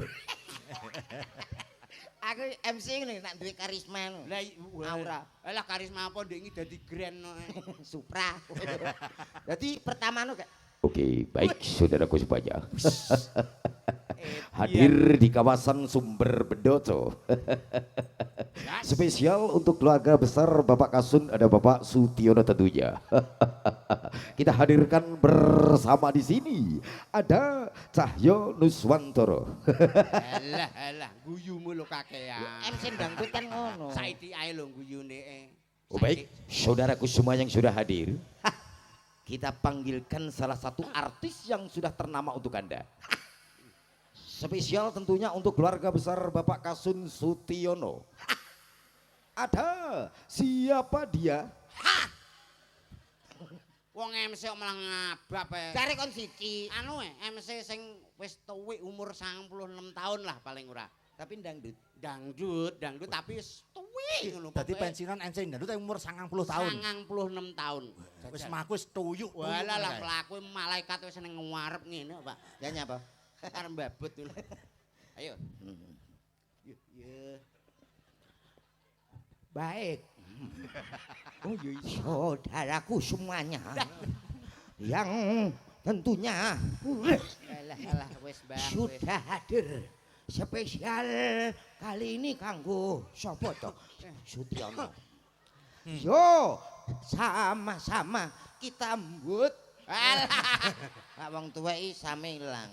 Aku MC ngene nak duwe karisma ngono. Lah Aura. Lah karisma apa ndek iki dadi grand no. Supra. Jadi pertama no kayak Oke, baik saudaraku semuanya. Hadir di kawasan Sumber Bedoto. Spesial untuk keluarga besar Bapak Kasun ada Bapak Sutiono tentunya. Kita hadirkan bersama di sini ada Cahyo Nuswantoro. Alah, guyumu lo kakean. MC dangdut kan ngono. Saiki ae lho guyune. Oh baik, saudaraku semua yang sudah hadir. Kita panggilkan salah satu artis yang sudah ternama untuk Anda. Spesial tentunya untuk keluarga besar Bapak Kasun Sutiono. Ada siapa dia? Wong MC kok malah ngabap e. Cari kon siji. Anu MC sing wis tuwek umur 96 tahun lah paling ora. Tapi dangdut. Dangdut tapi wis ngono. Dadi pensiunan Ensing Dangdut umur 90 tahun. 96 tahun. Wis mlaku wis tuyuk. Walah lah mlaku malaikat wis ning ngarep ngene, Pak. Ya nyapa? Arep mbabut dulu. Ayo. Baik. Oh iya, saudaraku semuanya yang tentunya Alah wis Mbah. sudah hadir spesial kali ini kanggo sapa to? Sutiono. Yo, sama-sama kita mbut. Alah. Pak wong tuwek iki same ilang.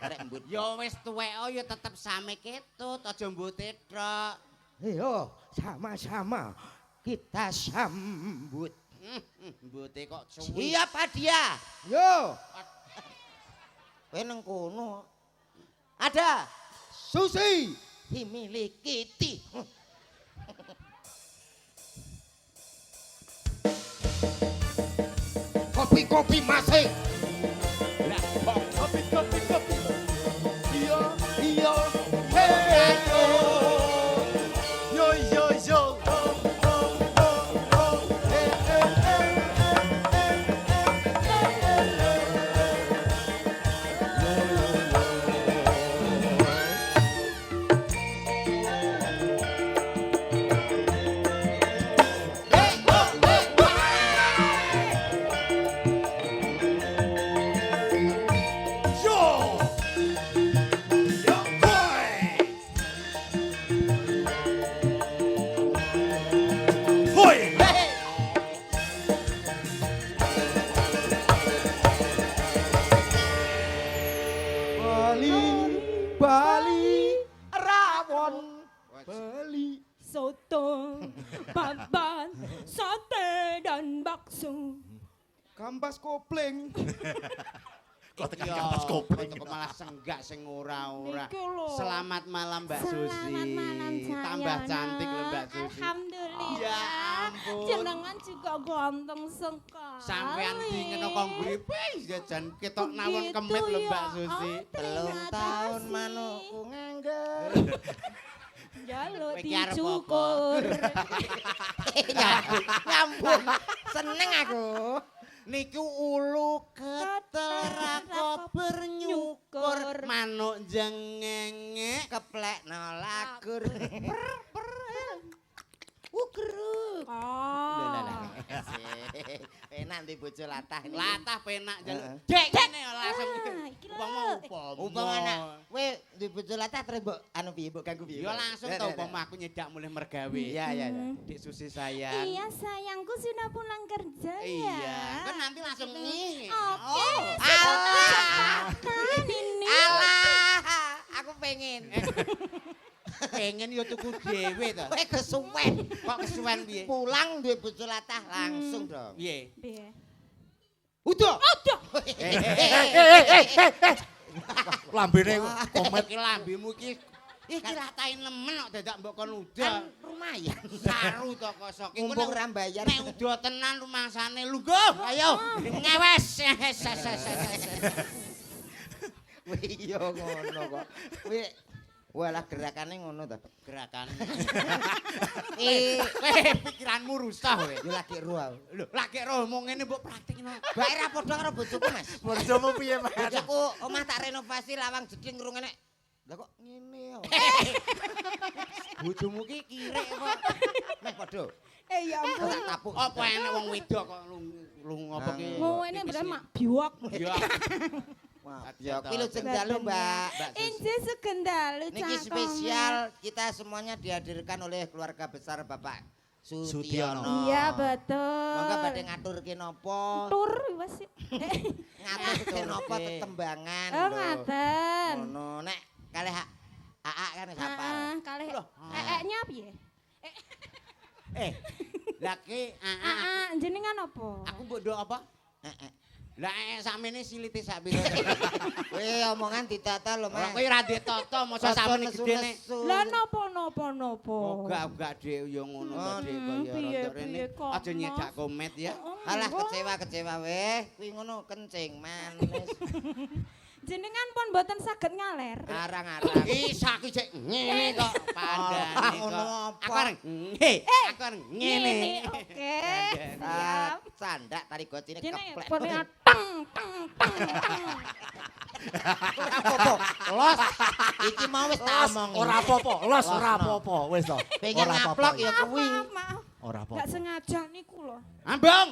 Arek mbut. Ya wis tuwek ya tetep same ketut, aja mbute tok. Yo, sama-sama kita sambut. Mbute kok suwi. Siapa dia? Yo. Kowe nang kono. Ada Susi dimiliki Ti. Kopi-kopi masih. Lah kok Kopi. Iya. Hey yo. Yo. Bali rawon Bali Soto, babat, sate dan bakso. kampas kopling. Kok tekan Iya, kampas kopling. kok malah senggak sing ora-ora. Niki lho. Selamat malam Mbak Susi. Selamat malam sayang. Tambah cantik loh Mbak Susi. Alhamdulillah. Ya ampun. Jenengan juga ganteng sekali. Sampean dingeno kok gripis jajan ketok nawon Begitu kemit lho ya. Mbak Susi. Oh, Telung terima tahun kasih. manukku nganggur. Jaluk Kowe ki arep dicukur. Nyambung. Seneng aku. Niku ulu ketel rakop bernyukur manuk jengenge Keplek no lakur. Ugruk. Oh. Enak di bojo latah ini. latah penak jaluk. Heeh. Dek kene langsung Nah, iki lho. upama Upama anak, kowe di bojo latah terus mbok anu piye mbok ganggu piye? Ya langsung tau upama aku nyedak mulih mergawe. Iya. Dik Susi sayang. Iya sayangku sudah pulang kerja ya. Iya, kan nanti langsung nih. Oke. Oh, Alah. Kan ini. Alah, aku pengen. pengen yo tuku dhewe to. Kowe kesuwen. Kok kesuwen piye? Pulang duwe bojo latah langsung dong. Piye? Piye? Udah. Aduh. Lambene Komet iki lambemu iki iki latahe nemen kok dadak mbok kon udah. Kan lumayan. Saru to kosok iki. Mumpung ra bayar. Nek udah tenan rumangsane lungguh. Ayo ngewes. Wih iya ngono kok. Wih walah gerakane ngono to. Gerakan. Kowe Pikiranmu rusak kowe. yo lagi ro. Lho, lagi roh mau ngene mbok praktekno. Bae ra padha karo bojoku, Mas. bojomu piye, Mas? Bojoku omah tak renovasi lawang jeding rungene. Lah kok ngene yo. Bojomu ki kirek kok. Meh padha. Ya ampun. Tak tapuk. Apa enek wong wedok kok lung apa ki? Ngene bener mak biwak. Ya. Wah, ya kuwi lho dalu, Mbak. Inje segendalu Niki spesial kita semuanya dihadirkan oleh keluarga besar Bapak Sutiono. Sutiono. Iya betul. Monggo badhe ngaturke napa? Tur wis. Ngaturke napa tetembangan. Oh lho. ngaten. Ngono nek kalih AA kan wis hafal. Heeh, kalih ee-nya piye? Lah ki Jenengan apa? aku mbok ndok apa? Heeh. Lah sakmene silite sak pira. Kowe omongan ditata lho, Ora Mas. kowe ra ndek toto mosok sakmene gedene. Lah napa? Enggak Dik ya ngono to Dik kaya piye, rontok rene. piye kok, Aja nyedak Mas? komet ya. Alah kecewa weh. Kuwi ngono kencing manis. Jenengan pun mboten saged ngaler. Arang-arang. Isa aku cek ngene kok pandane Ngono kok. apa? Aku areng aku areng ngene. Oke. Ah, Siap. Sandak tari gocine Jenenge keplek. pone teng teng teng teng. Apa-apa? Los. Iki mau wis tak omongi. Ora apa-apa, los ora Losno. apa-apa, wis to. Pengen Ora apa-apa. ngaplok ya Maaf, kuwi. maaf, maaf. Ora Gak apa-apa. sengaja niku lho. Ambong.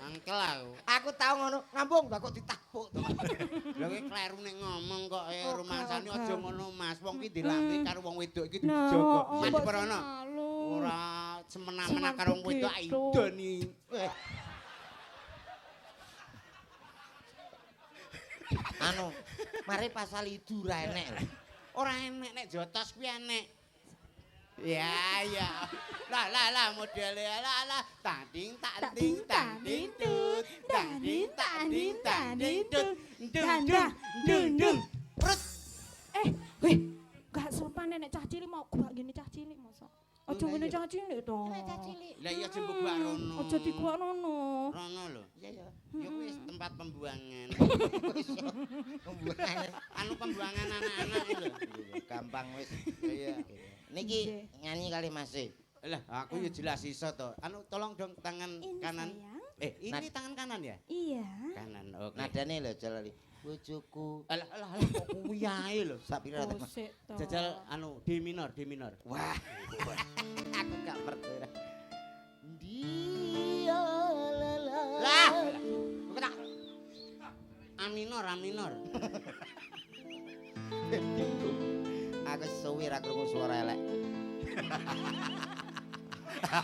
Angkel aku. Aku tahu ngono, ngambung lah kok ditapuk to. Lha kowe kleru nek ngomong kok Oh, rumangsane gak, aja gak. ngono Mas. Wong ki dilantik karo wong wedok iki Nah, dijogo. oh, Mas mbok perono. selalu. Ora semena-mena Cuman karo wong wedok begitu. idoni. Anu, mari pasal idu ra enek lho. Ora enek nek jotos kuwi enek. Ya ya. Lah modele lah tanding tanding tanding tut tanding tanding tanding tut dung dung dung dung. Perut. Weh, gak sopan nek cah cilik mau gua ngene cah cilik mosok. Aja ngene cah cilik to. Lah iya jembuk gua rono. Aja dikuak nono. Rono lho. Iya ya. Ya kuwi tempat pembuangan. Pembuangan. Anu pembuangan anak-anak lho. Gampang wis. Iya. Niki nyanyi kali Mas. Lah aku ya jelas iso to. Anu tolong dong tangan Ini kanan. sayang. Ini tangan kanan ya? Iya. Kanan. Oke. Nadane lho jalali. Bojoku. Alah kok kuwi ae lho. Sak pira to? Musik to. Jajal anu D minor. Wah. Aku gak percaya. Dia lala. Lah. Kok tak A minor. Aku suwi ra krungu swara elek.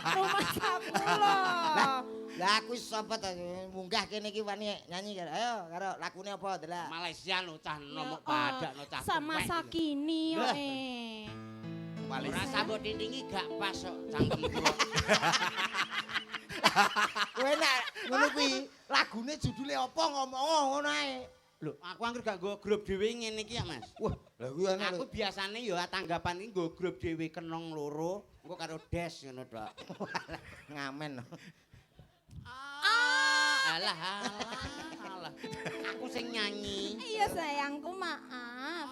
Rumah saku lho. Lah aku sapa to munggah kene iki wani nyanyi karo. Ayo karo lagune apa delok. Malaysia no cah Ya, nomok padak no cah. sama tuwek. sakini yo Lah. Ora sambut dindingi gak pas kok cangkemku. Kowe nek ngono kuwi lagune judule apa ngomong ngono ae. Lho, aku anggere gak nggo grup dhewe ngene iki ya, Mas. Wah, lha kuwi ana Aku biasane ya tanggapan iki nggo grup dhewe kenong loro, engko karo des ngono tok. ngamen. Alah. Aku sing nyanyi. Iya sayangku maaf.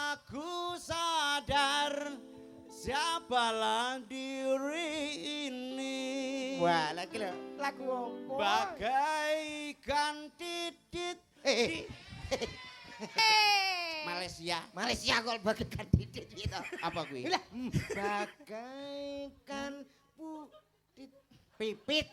Aku sadar siapalah diri ini. Wah, lagi lho, lagu apa? Bagaikan titit Malaysia. Malaysia kok bagaikan titik gitu. Apa kuwi? Lah, bagaikan Pipit.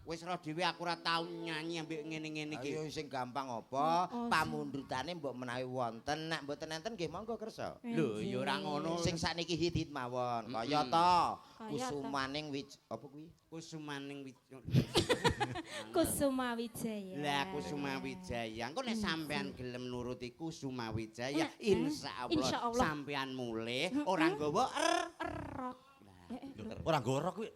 Wis ro dhewe aku ora tau nyanyi ambek ngene-ngene iki. Ayo sing gampang apa? Oh, Pamundhutane mbok menawi wonten, nek mboten enten nggih monggo kersa. Lho, ya ora ngono. Sing sakniki hit-hit mawon. Kaya Mm-mm. to, Kaya to. kusumaning apa kuwi? Kusumaning Kusuma Wijaya. Lah Kusuma Wijaya. Engko nek sampean gelem nuruti Kusuma Wijaya, Insyaallah. insyaallah sampean mulih ora nggawa Erok. Ora gorok kuwi.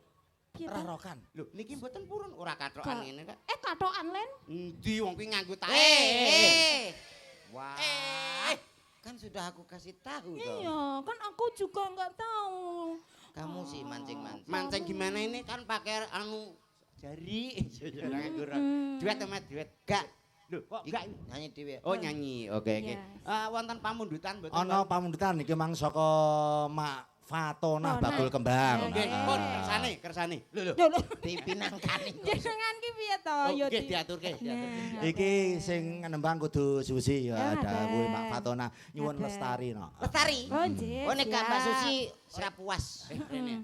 Piye Ora to? rokan. Lho, niki mboten purun ora kathokan ngene kok. Katokan Len. Endi wong kuwi nganggo tae. Wah. Kan sudah aku kasih tahu toh. Iya, kan aku juga nggak tahu. Kamu sih mancing-mancing. Mancing gimana ini kan pakai anu jari. Ora nganggo rok. Duet to, Mas, duet. Gak. Lho, kok Iki gak nyanyi dhewe. Oh nyanyi, oke. Yes. Wonten pamundutan mboten? Ana pamundutan iki mang saka Mak Fatona Fatona. bakul kembang. Nggih, Oke. pun kersane. Lho lho. Yo lho, Dipinangkani. jenengan ki piye to? Oh, Yo nggih diaturke. Nah, Iki sing nembang kudu Susi ya Ya, ada kuwi ada. Mak Fatona nyuwun Ada. lestari no. Lestari. Oh, nggih. Oh nek gak Mbak siap. Susi ora puas. Rene.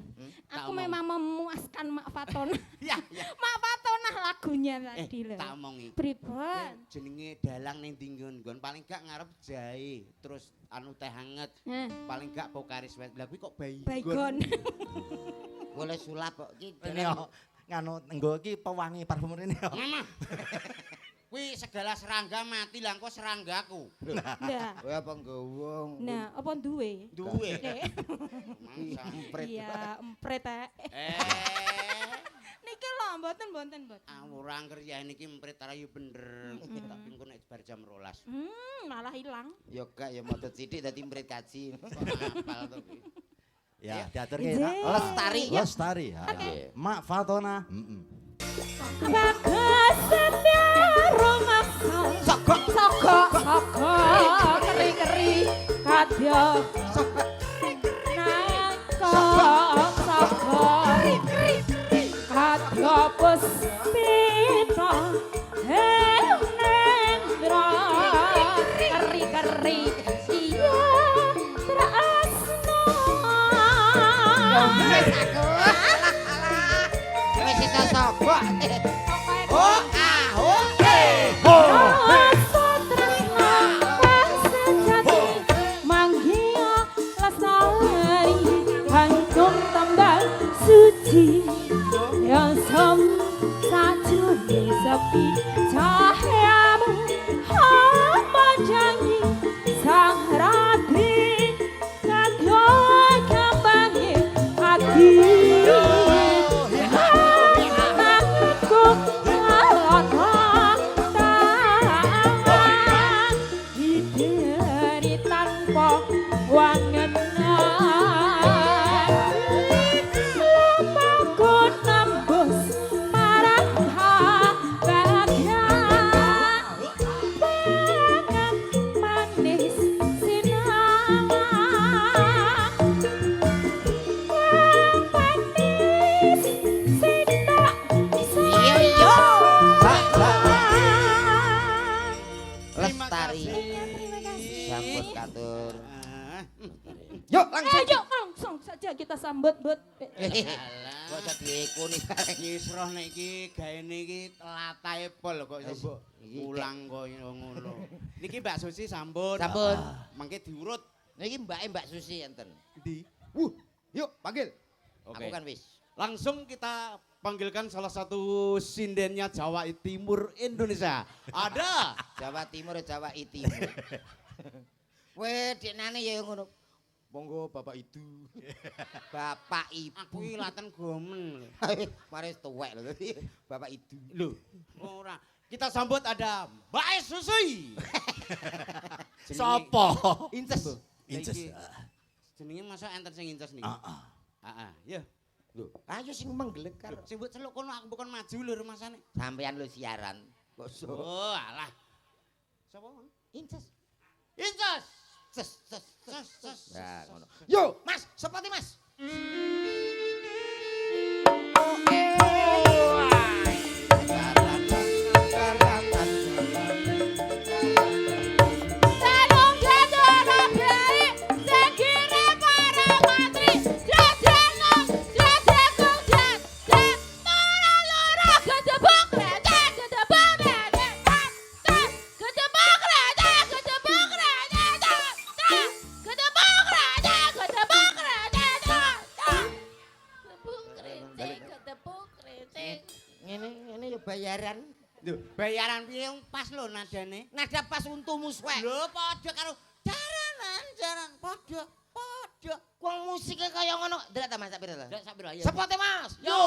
Aku memang memuaskan Mak Fatona. Ya, ya. Mak Fatona lagunya tadi lho. Tak omongi. Pripun? Jenenge dalang ning dinggon paling gak ngarep jahe, terus anu teh hangat, Nah, paling gak pokaris wet. Lah kuwi kok baygon. Boleh sulap kok iki. Ini yo nganu nggo iki pewangi parfum ini yo. Mama. Kuwi segala serangga mati lah engko seranggaku. Nah, Kowe apa nggowo? nah, apa duwe? Duwe. Eh, Mangsa. Empret. Iya, empret ae. Niki lho, mboten. Ora ngerya niki emprit rayu bener. Tapi engko nek bar jam 12. Malah ilang. Ya gak ya modot sithik dadi empret kaji. Kok apal to kuwi. Ya, diatur Ije. Lestari. Lestari. Ya. Oke. Mak Fatona. Bagus setia rumaksa Sogok. Sogok keri-keri kadya Nangkok sogok kadya puspita Henendra keri-keri iya trasna Wis iso sogok. Oh, rasa tresna kang sejati manggiya lestari hancur tembal suci yang sajroning sepi cahayamu apa janji sang rati kadya kambangi ati Lestari. Sambut katur. Yuk Ayo langsung saja kita sambut Bud. Kok sediku nih bareng. Yusroh nek iki gaene iki latahe pol kok coba ulang koyo ngono. Niki Mbak Susi sambut. Sambut. Mangke diurut. Niki Mbak Susi enten. Di. yuk panggil. Aku kan wis. Langsung kita panggilkan salah satu sindennya Jawa Timur Indonesia. Ada. Jawa Timur, Jawa Timur. Weh, deknane ya ngono. Monggo Bapak itu. Bapak Ibu. Aku iki laten gomen. Mari tuwek lho. Bapak itu. Lho, ora. Kita sambut ada Mbak Susi. Sopo? Inces. Inces. Jenenge masa enten sing inces niki. Heeh, ya. Lho, ayo sing menggelegar. Sing mbok celuk kono aku bukan maju lho remasane. Sampean lu siaran. Kok Oh, alah. Sapa? Inces. Inces. Ses. Nah, ngono. Yuk. Mas, sepati Mas. Ngene ya bayaran. Lho, bayaran piye pas lho nadane. Nada pas untumu swek. Lho, padha karo jaran padha. Wong musiknya kaya ngono. Delok ta Mas sak pira ta? Ndak sak pira ya. Sepote Mas. Yo.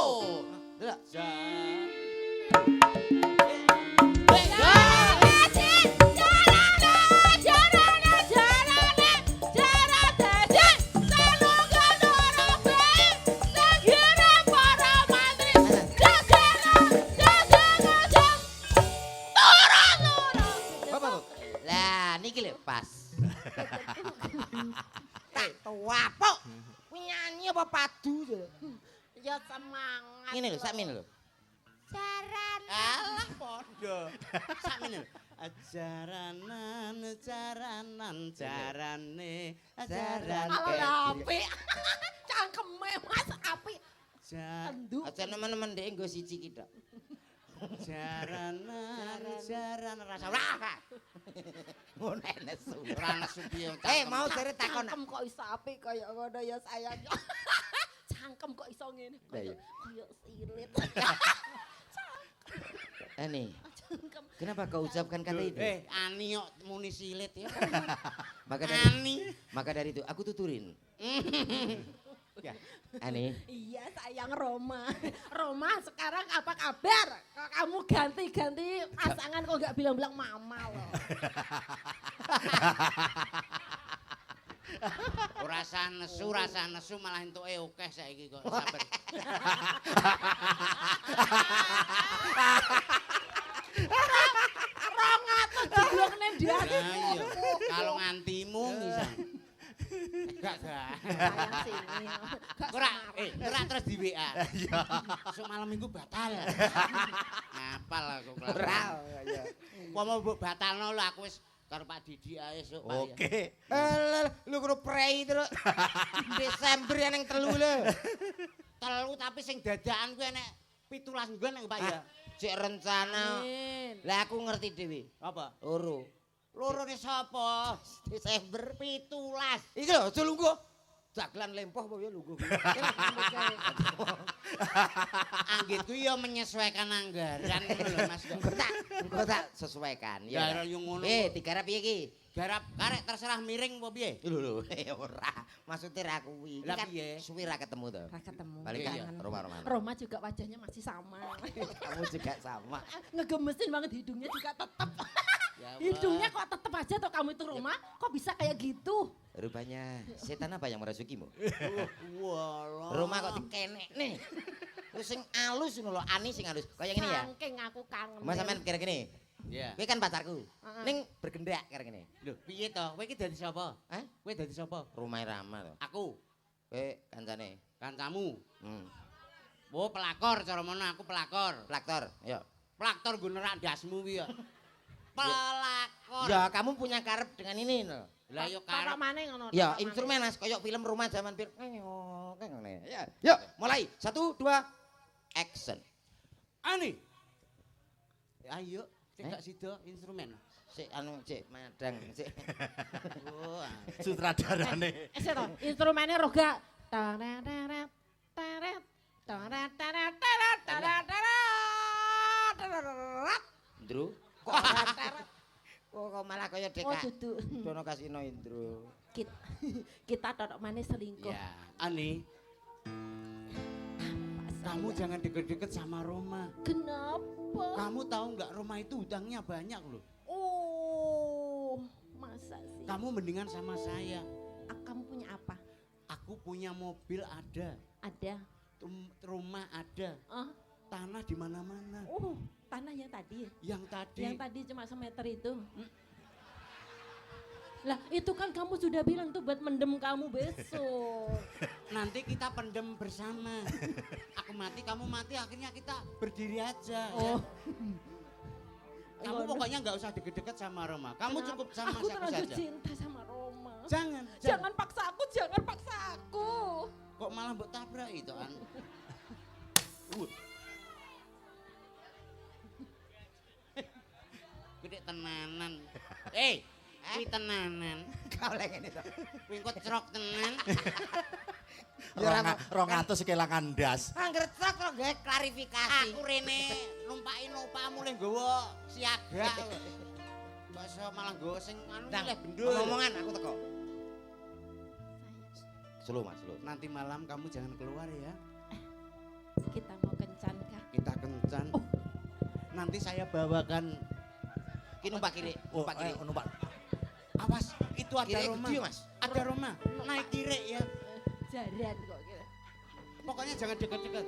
Delok. Lah niki lho pas. Tak tuwapuk. Nyanyi apa padu? Ya semangat. Ngene lho, sakmene lho. Jaran. Alah padha. Sakmene lho. Jaranan jarane jaran. Ala apik. Cangkeme Mas apik. Aja nemen-nemen ndek nggo siji ki tok. Jaran rasa rasa. Ngono nesu. Ora nesu piye. Mau jare takon. Cangkem kok iso apik kaya ngono ya sayang. Cangkem kok iso ngene. Lah iya. Kaya silit. Ani, Cangkem. kenapa kau ucapkan kata itu? Ani kok muni silit ya. Maka dari itu aku tuturin. Ani, Iya sayang Roma. Roma sekarang apa kabar? Kok kamu ganti-ganti pasangan kok gak bilang-bilang mama loh. Rasa nesu malah entuke akeh saiki kok sabar. Diblokne dia. Nah iya, kalau ngantimu misal. Gak. Sayang sini. Ora terus di WA. Iya. Besok malam minggu batal. Ngapal aku kelas. Ora. Ya. Apa mau mbok batalno lho aku wis karo Pak Didi ae esuk Pak. Oke. Lu kudu prei terus. Desember ya ning 3 lho. Telu tapi sing dadakan kuwi enek 17 nggon Pak ya. Cek rencana. Amin. Lah aku ngerti dhewe. Apa? Loro ne sapa? Desember 17. iki lho aja lungguh. Dagelan lempoh apa ya lungguh. Anggitku ya menyesuaikan anggaran ngono lho Mas. Engko tak sesuaikan Ya ya. yo ngono. Digarap piye iki? Garap karek terserah miring apa piye? Lho ora. Maksudnya ra kuwi. Iki Lah kan piye? suwi ra ketemu to. Ra ketemu. Balik Iya. kan Roma. Roma juga wajahnya masih sama. Kamu juga sama. Ngegemesin banget hidungnya juga tetep. Ya Allah. Hidungnya kok tetep aja tuh kamu itu Roma, kok bisa kayak gitu? Rupanya setan apa yang merasukimu? Walah. Roma kok dikenek nih. Terus sing alus ngono lho, Ani sing alus. Kayak ngene ya. Saking aku kangen. Mas sampean kira gini. Iya. Kowe kan pacarku. Heeh. Ning bergendak kira ngene. Lho, piye to? Kowe iki dadi sapa? Hah? Kowe dadi sapa? Rumah Rama to. Aku, Kowe kancane. kancamu. Oh, Pelakor cara mono aku pelakor. plaktor. Ya. Plaktor nggo nerak ndasmu kuwi ya. Pelakor. Ya, kamu punya karep dengan ini loh. Lah yo Karep karep. maneh ngono. Ya, tapak instrumen maneh. Mas, koyok film rumah zaman film. Kayak ngene. Ya. Yuk, mulai. 1 2 action. Ani. Ayo, cek Eh? gak sida instrumen. Sik anu cek madang sik. Oh, Sutradarane. Sik to, instrumennya roga. Tararara, tarat, tarat, tarat, tarat, tarat, tarat, tarat. Indro. Kok malah kaya Oh deka. dudu. Dono kasino Indro. Kita tok maneh selingkuh. ya, Ani, kamu jangan deket-deket sama Roma. Kenapa? Kamu tahu nggak Roma itu hutangnya banyak loh. Oh, masa sih? Kamu mendingan sama saya. Kamu punya apa? Aku punya mobil ada, Ada. rumah ada, Ah, tanah di mana-mana. oh, tanah yang tadi. Yang tadi. Yang tadi cuma semeter itu. Lah, itu kan kamu sudah bilang tuh buat mendem kamu besok. Nanti kita pendem bersama. Aku mati, kamu mati, akhirnya kita berdiri aja. Oh. Ya. Kamu pokoknya nggak usah deket-deket sama Roma. Kamu Kenapa? cukup sama aku siapa terlanjur saja. cinta sama Roma. Jangan. Jangan paksa aku, jangan paksa aku. Kok malah mbok tabrak itu kan? Gede tenanan. Kuwi tenanan. Kau lagi ini tuh. Kuwi kok cerok tenan. Rong atus kelangan ndas. Angger truk lo gawe klarifikasi. Aku rene numpaki nopamu le nggawa siaga. Kok iso malah nggawa sing anu Dang, leh bendul. Ngomongan aku teko. Slow Mas, slow. Nanti malam kamu jangan keluar ya. Kita mau kencan kah? Kita kencan. Nanti saya bawakan. Ki numpak kiri, numpak kiri. Numpak. Awas, itu ada Kiri Roma. gede, Mas. Ada Roma. Naik kiri ya. Jaran kok kira. Pokoknya jangan deket-deket.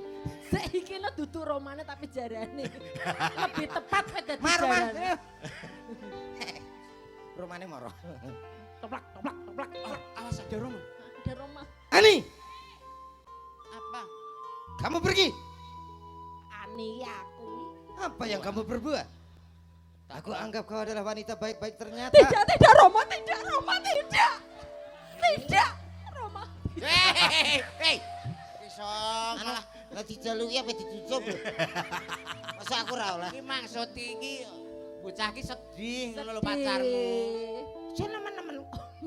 Saiki lo dudu romane tapi jarane. Lebih tepat kowe dadi Mar, Mas. jaran. Rumahnya moro. Toplak, toplak, toplak. Oh, awas ada Roma. Ada Roma. Ani, Apa? kamu pergi. Ani aku. Apa yang kamu perbuat? Aku anggap kau adalah wanita baik-baik ternyata. Tidak Roma, tidak Roma, tidak. Tidak Roma. Hei. Iso Anu, malah lah dijaluki apa dicucup lho. Masa aku ra oleh. iki maksud iki bocah iki sedih ngono lho Sedih. pacarmu. Jan nemen-nemen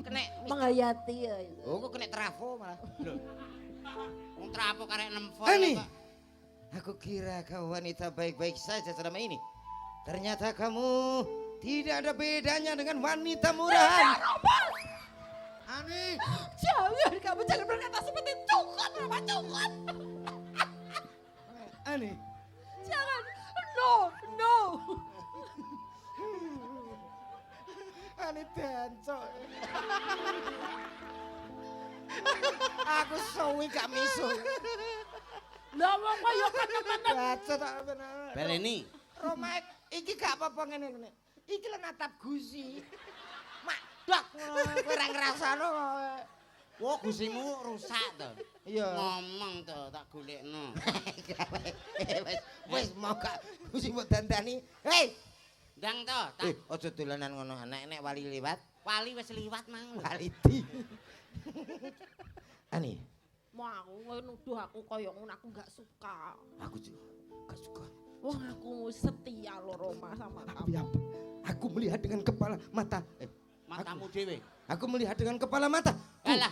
kena Menghayati ya. Oh, kok kena trafo malah. Wong trapo karek nempol Ani. kok. Aku kira kau wanita baik-baik saja selama ini. Ternyata kamu tidak ada bedanya dengan wanita murahan. Ani, Jangan, kamu jangan berkata seperti cukot, Roma, cukot. Ani. Jangan. No, no. Ani dancok. Aku suwi gak miso. Lah wong kaya ketemenan. Baca tak bener. Baleni. Roma iki gak apa-apa ngene. Iki lho natap gusi. Madok kowe ora ngrasano kowe. Wah, gusimu rusak to. Iya. Ngomong to, tak golekno. Wis mau gak gusi mbok dandani. Hei, Ndang to, tak aja dolanan ngono. Nek wali liwat, wali wis liwat mang. wali di. Ani, Mau aku kowe nuduh aku kaya ngono aku gak suka. aku juga gak suka. Wong aku setia lho Roma sama Tapi kamu. apa? Aku melihat dengan kepala mata. Matamu dhewe. Aku melihat dengan kepala mata. Alah.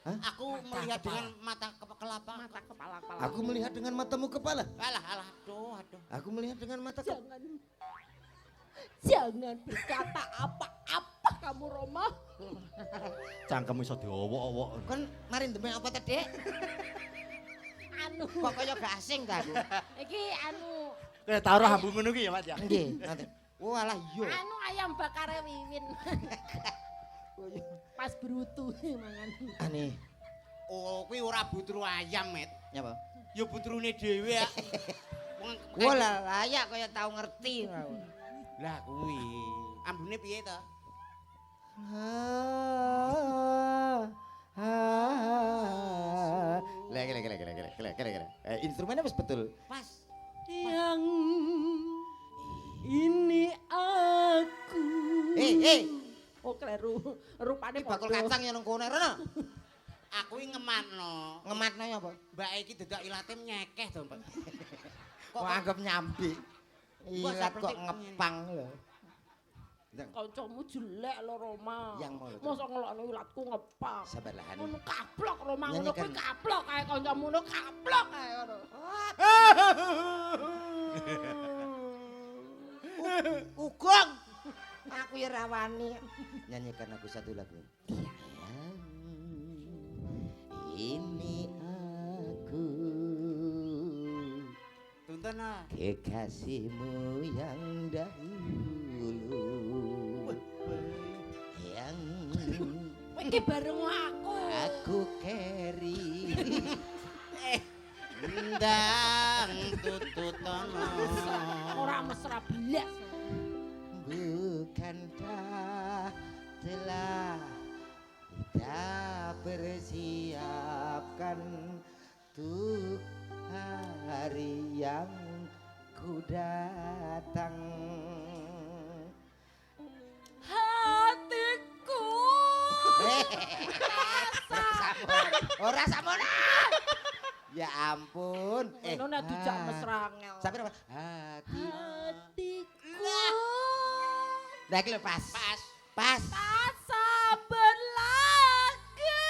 Hah? Aku melihat dengan mata kelapa. Mata kepala. Aku melihat dengan matamu kepala. Alah, aduh. Aku melihat dengan mata Jangan berkata apa-apa kamu Roma. Cangkem iso diowok-owok. Kon mari ndemek apa teh, Dek? Anu, Kok kaya gak asing ta aku? iki anu Kayak taruh hambung ngono ki ya, Mas ya. Nggih, nanti. Walah iya. anu ayam bakar wiwin. Pas brutu mangan. Ani, Oh, kuwi ora butru ayam, Met. nyapa? Ya butrune dhewe ya. Wong Walah layak kaya tau ngerti. lah kuwi. Ambune piye to? Kira. Instrumennya wis betul. Pas. Yang ini aku. Oh kleru. Rupane Iki bakul padha. kacang yang nang kono rono. Aku iki ngematno. Ngematno ya apa? Mbak iki dedak ilate nyekeh to, Mbak. Kok anggap nyambi. Ilat kok seperti ngepang lho. Kancamu jelek lho Roma. Yang mau lho. Mosok ngelokno ilatku ngepang. Sabarlah Ani. Ngono kaplok Roma ngono kuwi Nyanyikan. kaplok kae kancamu ngono kaplok kae ngono. Ugong. Aku ya rawani. Nyanyikan aku satu lagu. Ini aku Tuntun ah. kekasihmu yang dahulu yang Iki bareng aku. aku carry Ndang tututono. Ora mesra blas. bukankah telah kita persiapkan untuk hari yang ku datang. Hatiku. Ora samono. Ya ampun. Ngono nek dijak mesra ngel. Sampai apa? Hati. Hatiku. Lah iki lho pas. Pas. Pas. Tak sabar lagi.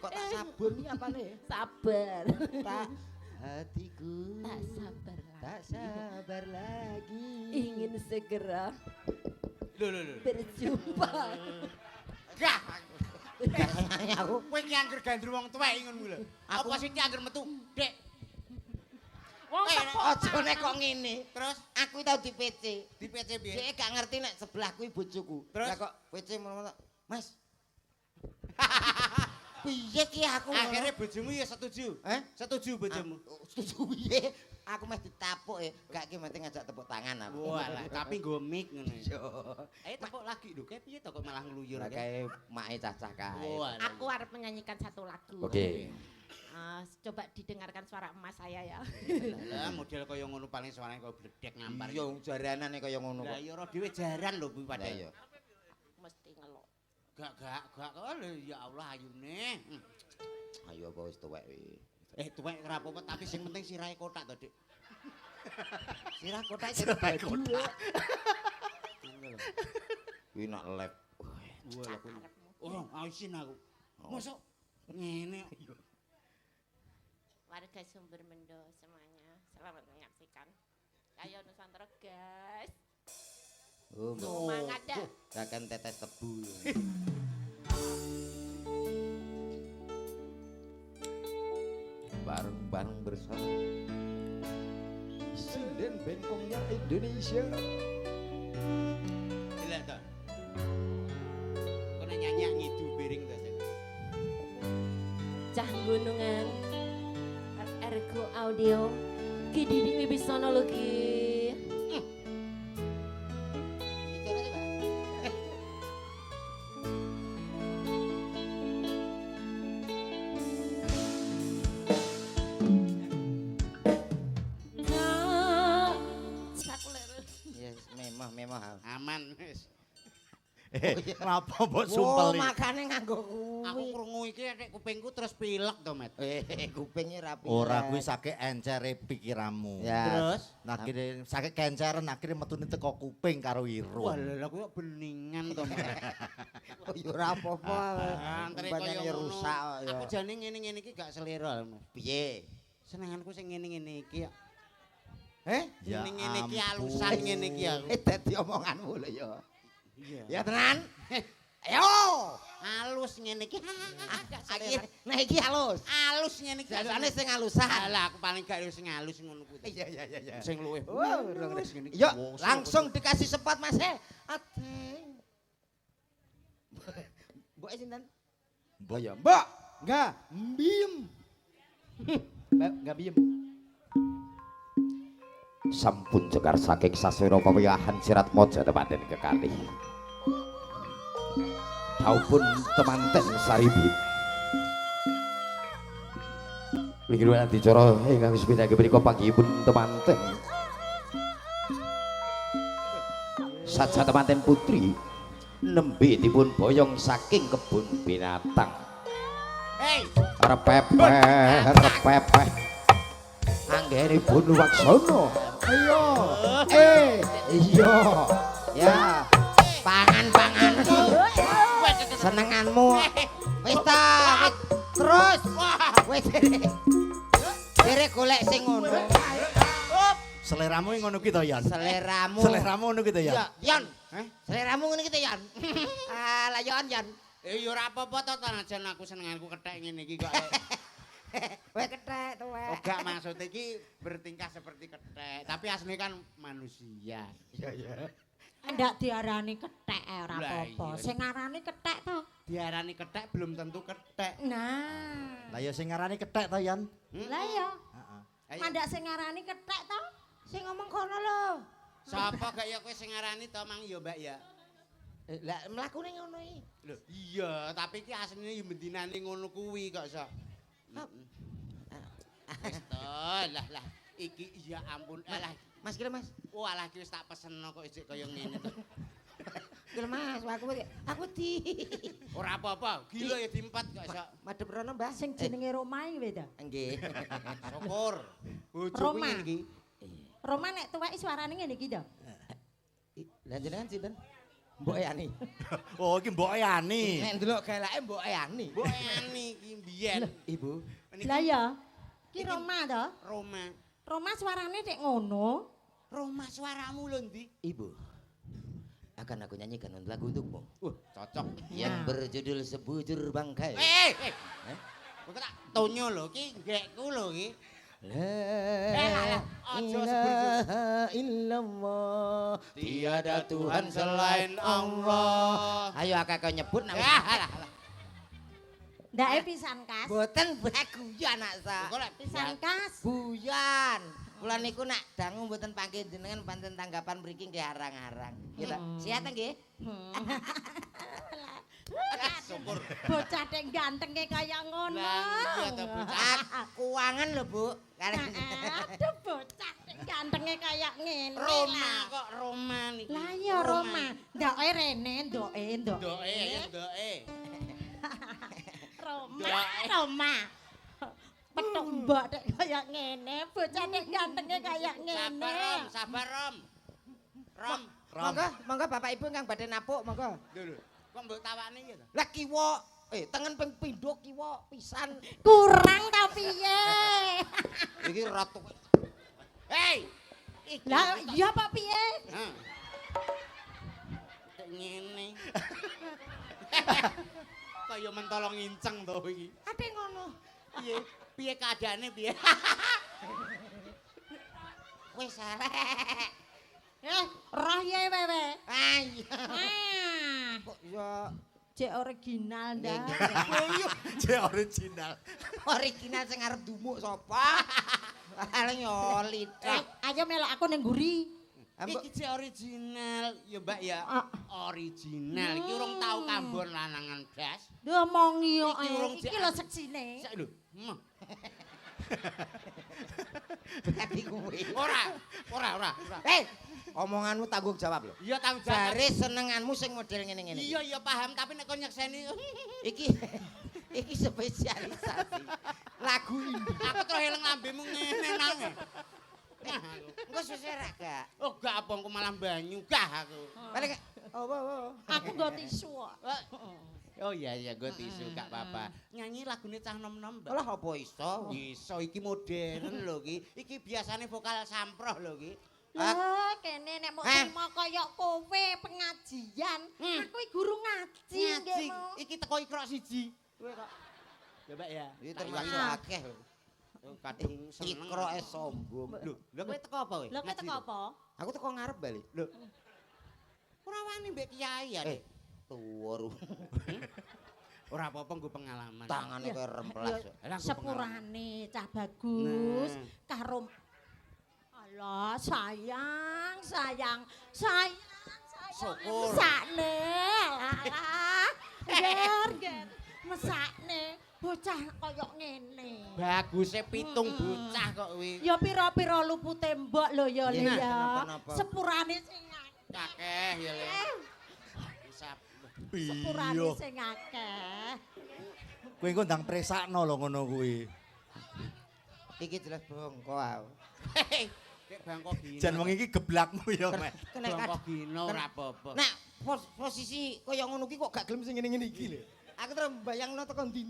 Kok tak sabun iki apane? Sabar. Tak hatiku. Tak sabar lagi. Tak sabar lagi. Ingin segera Lho. berjumpa. Gah. Aku Kowe iki angger gandru wong tuwek ngono lho. Apa sih iki angger metu? Dek. Wong teko. aja nek kok ngene. Terus Aku tau di PC. di PC piye? Dia gak ngerti nek sebelah kuwi bojoku. Terus? Lah kok PC ngono Mas. Piye ki aku ngono? Akhirnya bojomu ya setuju. Setuju bojomu. Setuju piye? Aku mesti ditapuk ya. Gak ki mesti ngajak tepuk tangan aku. Walah, tapi nggo mic ngono. Yo. Ayo tepuk lagi lho, kayak piye to kok malah ngluyur Lah kae. kae mae cacah kae. Walah. Aku harap menyanyikan satu lagu. Oke. Coba didengarkan suara emas saya ya. Lah model kaya ngono paling suarane kaya bledek ngampar. Yo jaranane kaya ngono Lah kok. ya ora dhewe jaran lho kuwi Lah padahal. iya. Mesti ngelok. Gak. Oh, lho, ya Allah ayune. Ayo apa wis tuwek wi. Tuwek ora apa-apa tapi sing penting sirahe kotak to, Dik. Sirah kotak Sirah kotak. Kuwi nak lab. Walah kuwi. Oh, isin aku. Mosok ngene. Warga Sumber Mendo semuanya, selamat menyaksikan. Ayo Nusantara guys. Oh, Semangat dah. Akan tetes tebu. Bareng-bareng bersama Sinden Bengkongnya Indonesia. Gila to. Kono nyanyi ngidu piring to. Pegunungan Ergo Audio Ki Didi Wibisono lho Ki. Yes, memah. Aman wis. Kenapa mbok Oh, sumpel iki? makane nganggo Aku kuwi. krungu iki nek kupingku terus pilek to, Met. Kupingnya rapi. Ora kuwi sakit encere pikiranmu. Ya. Terus Akhirnya sakit kenceren akhirnya metune teko kuping karo wah irung. lha kok beningan to, Met. Oh, ya ora apa-apa. Antre Banyak kaya ya ngono. rusak ya. Aku jane ngene-ngene iki gak selera, Mas. Piye? Senenganku sing ngene-ngene iki ya. Ya Ngene-ngene iki ampun. alusan ngene iki aku. Dadi omonganmu lho ya. Iya. Ya tenan. Ayo. Alus ngene iki. Gak Akhir selera. nah iki halus. Alus ngene iki. Jasane sing halusan. Alah aku paling gak sing alus ngono kuwi. Iya. Sing luwih. Oh, Alus ngene iki. Yuk, Wong, langsung dikasih spot Mas. Adeng. Mbok sinten? Mbok ya. Mbok. Enggak, mbiem. Enggak biem. Sampun cekar saking saswira pawiyahan sirat moja temanten kekalih. Taupun temanten saribit. Wikiruan dicara ingkang sepindah menika panggihipun temanten. Saja temanten putri nembe dipun boyong saking kebun binatang. Hei, Repepeh. Anggenipun Waksono. Ayo. Iya. Ya, pangan. Senenganmu. Wis ta, wis. Terus. Wis. Dere golek sing ngono. Seleramu ngono ki to, Yan? Seleramu. Seleramu ngono ki to, Yan? Ya, Yan. Seleramu ngene iki to, Yan. Lah Yan. ya ora apa-apa to najan aku senenganku kethek ngene iki kok. Wes kethek to wes. Oh gak maksud iki bertingkah seperti kethek, tapi aslinya kan manusia. Ndak diarani kethek ora Lah, apa-apa. iya. Sing arani kethek to. Diarani kethek belum tentu kethek. Nah. Lah ya sing ngarani kethek to, Yan? Lah ya, Ayo. mandak sing arani kethek to. Sing ngomong kono lho. Sapa gak ya kowe sing ngarani to Mang ya Mbak ya? Lah mlakune ngono iki. Lho, iya, tapi iki asline ya mendinane ngono kuwi kok iso. Wis to, lah iki ya ampun. Alah, Mas kira Mas. walah iki wis tak peseno kok isik kaya ngene to. Kira Mas, aku di Ora apa-apa, gila ya diempat kok iso. madhep rono, Mbah. Sing jenenge Roma iki weda. Nggih. Syukur. Bojoku Roma. ngene iki. Roma nek tuweki suarane ngene iki to. Lah jenengan sinten? Mbok Yani. Oh, iki Mbok Yani. Nek ndelok galake Mbok Yani. Mbok Yani iki mbiyen. Ibu. Niki Lah ya. Ki Roma to. Roma. Roma suarane nek ngono. Roma suaramu lho ndi? Ibu. Akan aku nyanyikan lagu untukmu Cocok. yang berjudul Sebujur Bangkai. Kok tak tonyo lho iki nggekku lho iki. La aja ilaha illallah. Tiada Tuhan selain Allah. Ayo akak kau nyebut nak. Ndake pisan kas. Boten baguyan anak sa. Kok lek Pisan kas. Buyan. Kula niku nak dangu mboten panggih jenengan pancen tanggapan mriki nggih arang-arang. Gitu. Siat nggih? syukur. Bocah dek gantenge kaya ngono. Lah iya to bocah. Kuangan lho, Bu. Aduh bocah dek gantenge kaya ngene. Roma lah. kok Roma niki. Lah ya Roma. Ndoke rene, ndoke. Doe ya doe. Roma. Petuk mbok dek kaya ngene, bocah dek gantenge kaya ngene. Sabar Rom. Rom. Monggo Bapak Ibu ingkang badhe napuk, monggo. Lho. Kok mbok tawakne ya to? Lah kiwa, tengen ping pindho kiwa pisan. Kurang ta piye? Iki ratu. Hei. Lah iya apa piye? Hah. Kayak ngene. Kaya mentolong inceng to iki. Ate ngono. Piye? Piye keadaane piye? Wis arek. Roh ye wewe. Ayo. Ah. Kok ya Cek original ndak. Oh iya, je original. Original sing arep dumuk sapa? Paling oli. Ayo melok aku ning nguri. Iki cek original, ya Mbak ya. Ah. Original. Iki urung tau kambon lanangan blas. Ngomongi yo. Iki urung Iki lho seksine. Sik lho. Berarti kuwi. Ora. Omonganmu tanggung jawab lho. Iya tanggung jawab. Jare senenganmu sing model ngene-ngene. Iya paham tapi nek kon nyekseni Iki spesialisasi lagu indie. aku terus eling lambemu ngene nang. Engko sesera gak? Oh gak apa engko malah banyu gah aku. Paling apa? Aku nggo tisu kok. Oh iya gue tisu gak apa-apa. Nyanyi lagune cah nom-nom, Mbak. Lah apa iso? Iso iki modern lho iki. Iki biasane vokal samproh lho iki. Lah kene nek mau trimo kaya kowe pengajian, aku iki guru ngaji Ngaji. nggih. Iki teko ikrok siji. Kowe kok. Ya Mbak ya. Iki termasuk akeh lho. Oh, kadung seneng. Ikroke sombong. Lho kowe teko apa kowe? Lho kowe teko apa? Aku teko ngarep balik. Lho. Ora wani mbek kiai ya. Tuwa ru. Ora apa-apa nggo pengalaman. Tangane kaya remplas. Lah, nggo Sepurane cah bagus Nah. karo Allah sayang. Syukur. Mesakne. Alah. Ger. Mesakne bocah kaya ngene. Baguse pitung bocah kok kuwi. Ya pira-pira lupute mbok lho ya Iya, ya. kenapa-napa. Sepurane sing Akeh ya Le. Isap. sepurane Iya. sing akeh. Kowe engko ndang presakno lho ngono kuwi. Iki jelas bongko aku. Kek bangkok gino. Jan wong iki geblakmu ya, Mek. Bangkok gino ora apa-apa. Nah, posisi kaya ngono ki kok gak gelem sing ngene-ngene iki lho. Aku terus mbayangno tekan ndi.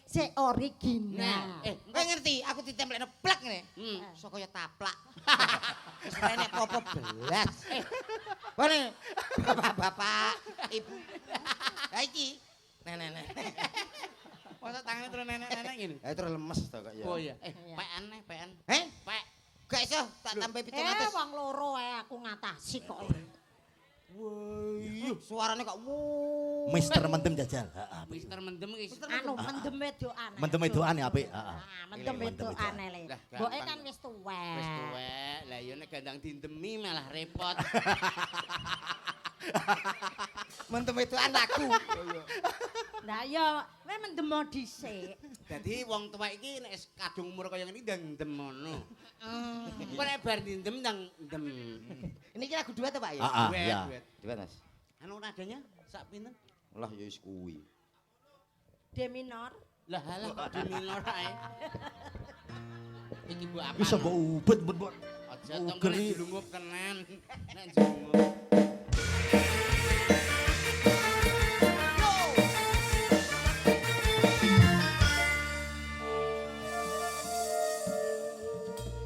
Se original. Kowe ngerti aku ditemplekno plek ngene. Iso kaya taplak. Wis enek popo belas. Bone bapak-bapak, ibu. Ha iki. Nenek. Masa tangannya terus nenek-nenek gini? Ha terus lemes to kok ya. Oh iya. Pean. Heh? Pek. Gak iso tak tambah 700. Wong loro aku ngatasi kok. Woi, suarane kok wuh. Mister Mendem jajal. Heeh. Mister Mendem iki. Anu mendem wedokan. Mendem wedokan ya apik, heeh. Mendem wedokan le. Lah, Mboke gampang. kan wis tuwek. Wis tuwek. Lah ya nek gandang dindemi malah repot. Mentem itu anakku. Lah ya kowe mendem dhisik. Dadi wong tuwek iki nek kadung umur kaya ngene ndang ndem ngono. Kok nek bar ndem ndang ndem. Ini kira lagu duet ta, Pak ya? Heeh, Duet, iya. duet. Duet, Mas. Anu nadanya sak pinten? Lah ya wis kuwi. D minor. Lah halah kok di minor ae. Iki mbok apa? Iso mbok ubet mbok. Aja tong Uger nek iki. dilungup kenen. Nek dilungup.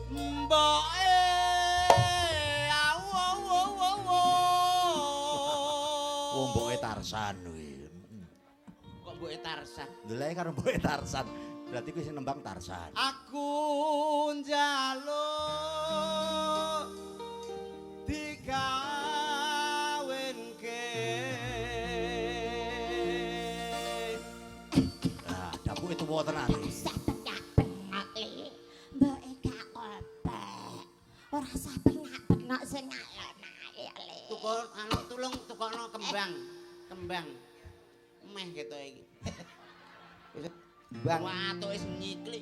Mboke Wong mboke Tarsan kuwi. Kok mboke Tarsan? Ndeleke karo mboke Tarsan. Berarti kuwi sing nembang Tarsan. Aku njaluk dikawinke. Lah, dapuke tuwa tenan. Mbake gak kopek. Ora usah penak-penak sing alon-alon. Tukul anu tulung tukokno kembang. Kembang. Meh ketok iki. Bang. Watuke wis nyiklik.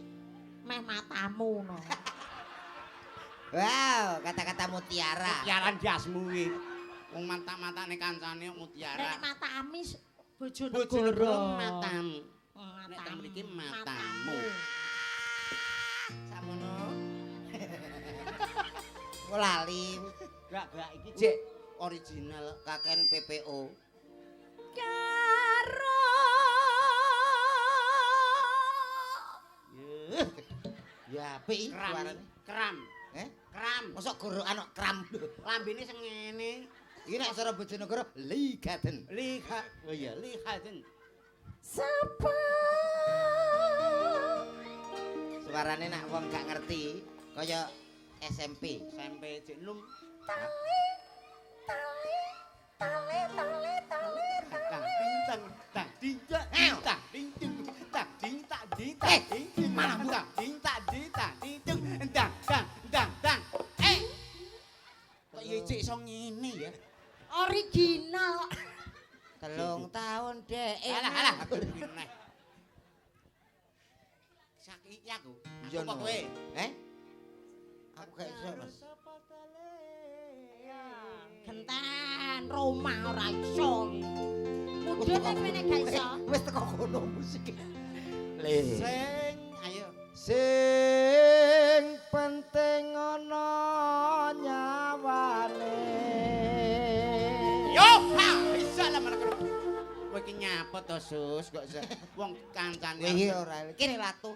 Meh matamu no. Wow, kata-kata mutiara. Mutiaran jasmu iki. Wong mata-matane kancane mutiara. Nek matami bojo Bojonegoro negara. matamu. Nek Matamu. teng mriki matamu. Samono. Lali. Gak iki cek original Kaken PPO. Karo Ya apik kram. suarane. Kram. Kram. Mosok gorokan kok kram. Lambene sing ngene. Iki nek cara Bojonegoro ligaten. Liha. Oh iya, lihaten. sapa Suarane nak wong gak ngerti kaya SMP. Sampai cek num. tali tali tali tali tali ding tak ding tak ding ding tak ding tak ding tak ding ding mana tak ding tak ding tak ding ding dang dang dang dang. Kok ya cek iso ngene ya? Original. 3 tahun dek. Alah aku neh. Saiki aku. Iya Aku kok kowe? Aku gak iso, Mas. Genten Roma ora iso. Mudhun nek kowe nek gak iso. Wis teko kono musik. Le. Sing ayo. Sing penting ana nyawane. Yo, ha, bisa lah menek. Kowe iki nyapa to, Sus? Kok wong kancane. Kowe iki ora kene latu.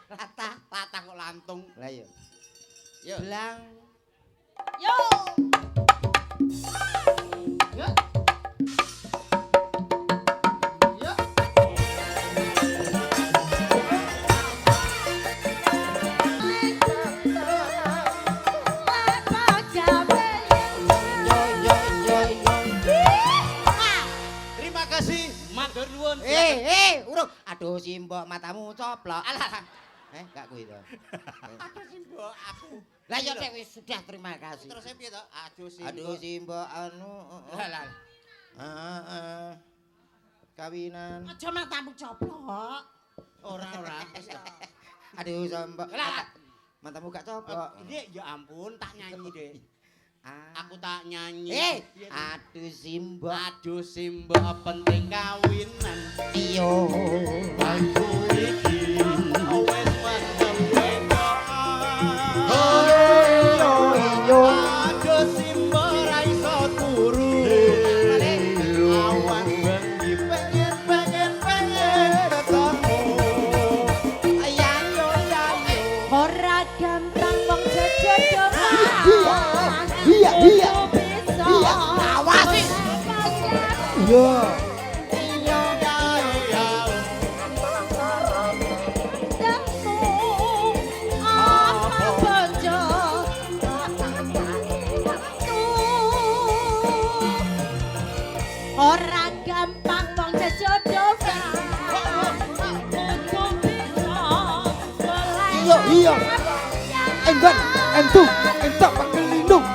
Latah kok lantung. Lah iya. Yo. Blang. Yo. Terima kasih, matur nuwun. Urung. Aduh simbok matamu coplok. Alah. Gak kuwi to. Aduh simbok aku. Lah ya Dek wis sudah terima kasih. Terus piye to? Aduh simbok. Aduh simbok anu. Lah. Heeh. Kawinan. Aja matamu coplok. Ora. Aduh simbok. Lah. Matamu gak coplok. Ini ya ampun tak nyanyi deh. Ah. Aku tak nyanyi. Aduh simbok. Aduh simbok penting kawinan. Iyo. Aku iki wis mendem Iyo. Aduh simbok ra iso turu. Awan bengi pengen ketemu. Ayo. Ora gampang wong jodohan. Iya. Awas. Iya. Ora gampang wong sejodohan. Kudu bisa Iya. Enggan, entak pakai lindung.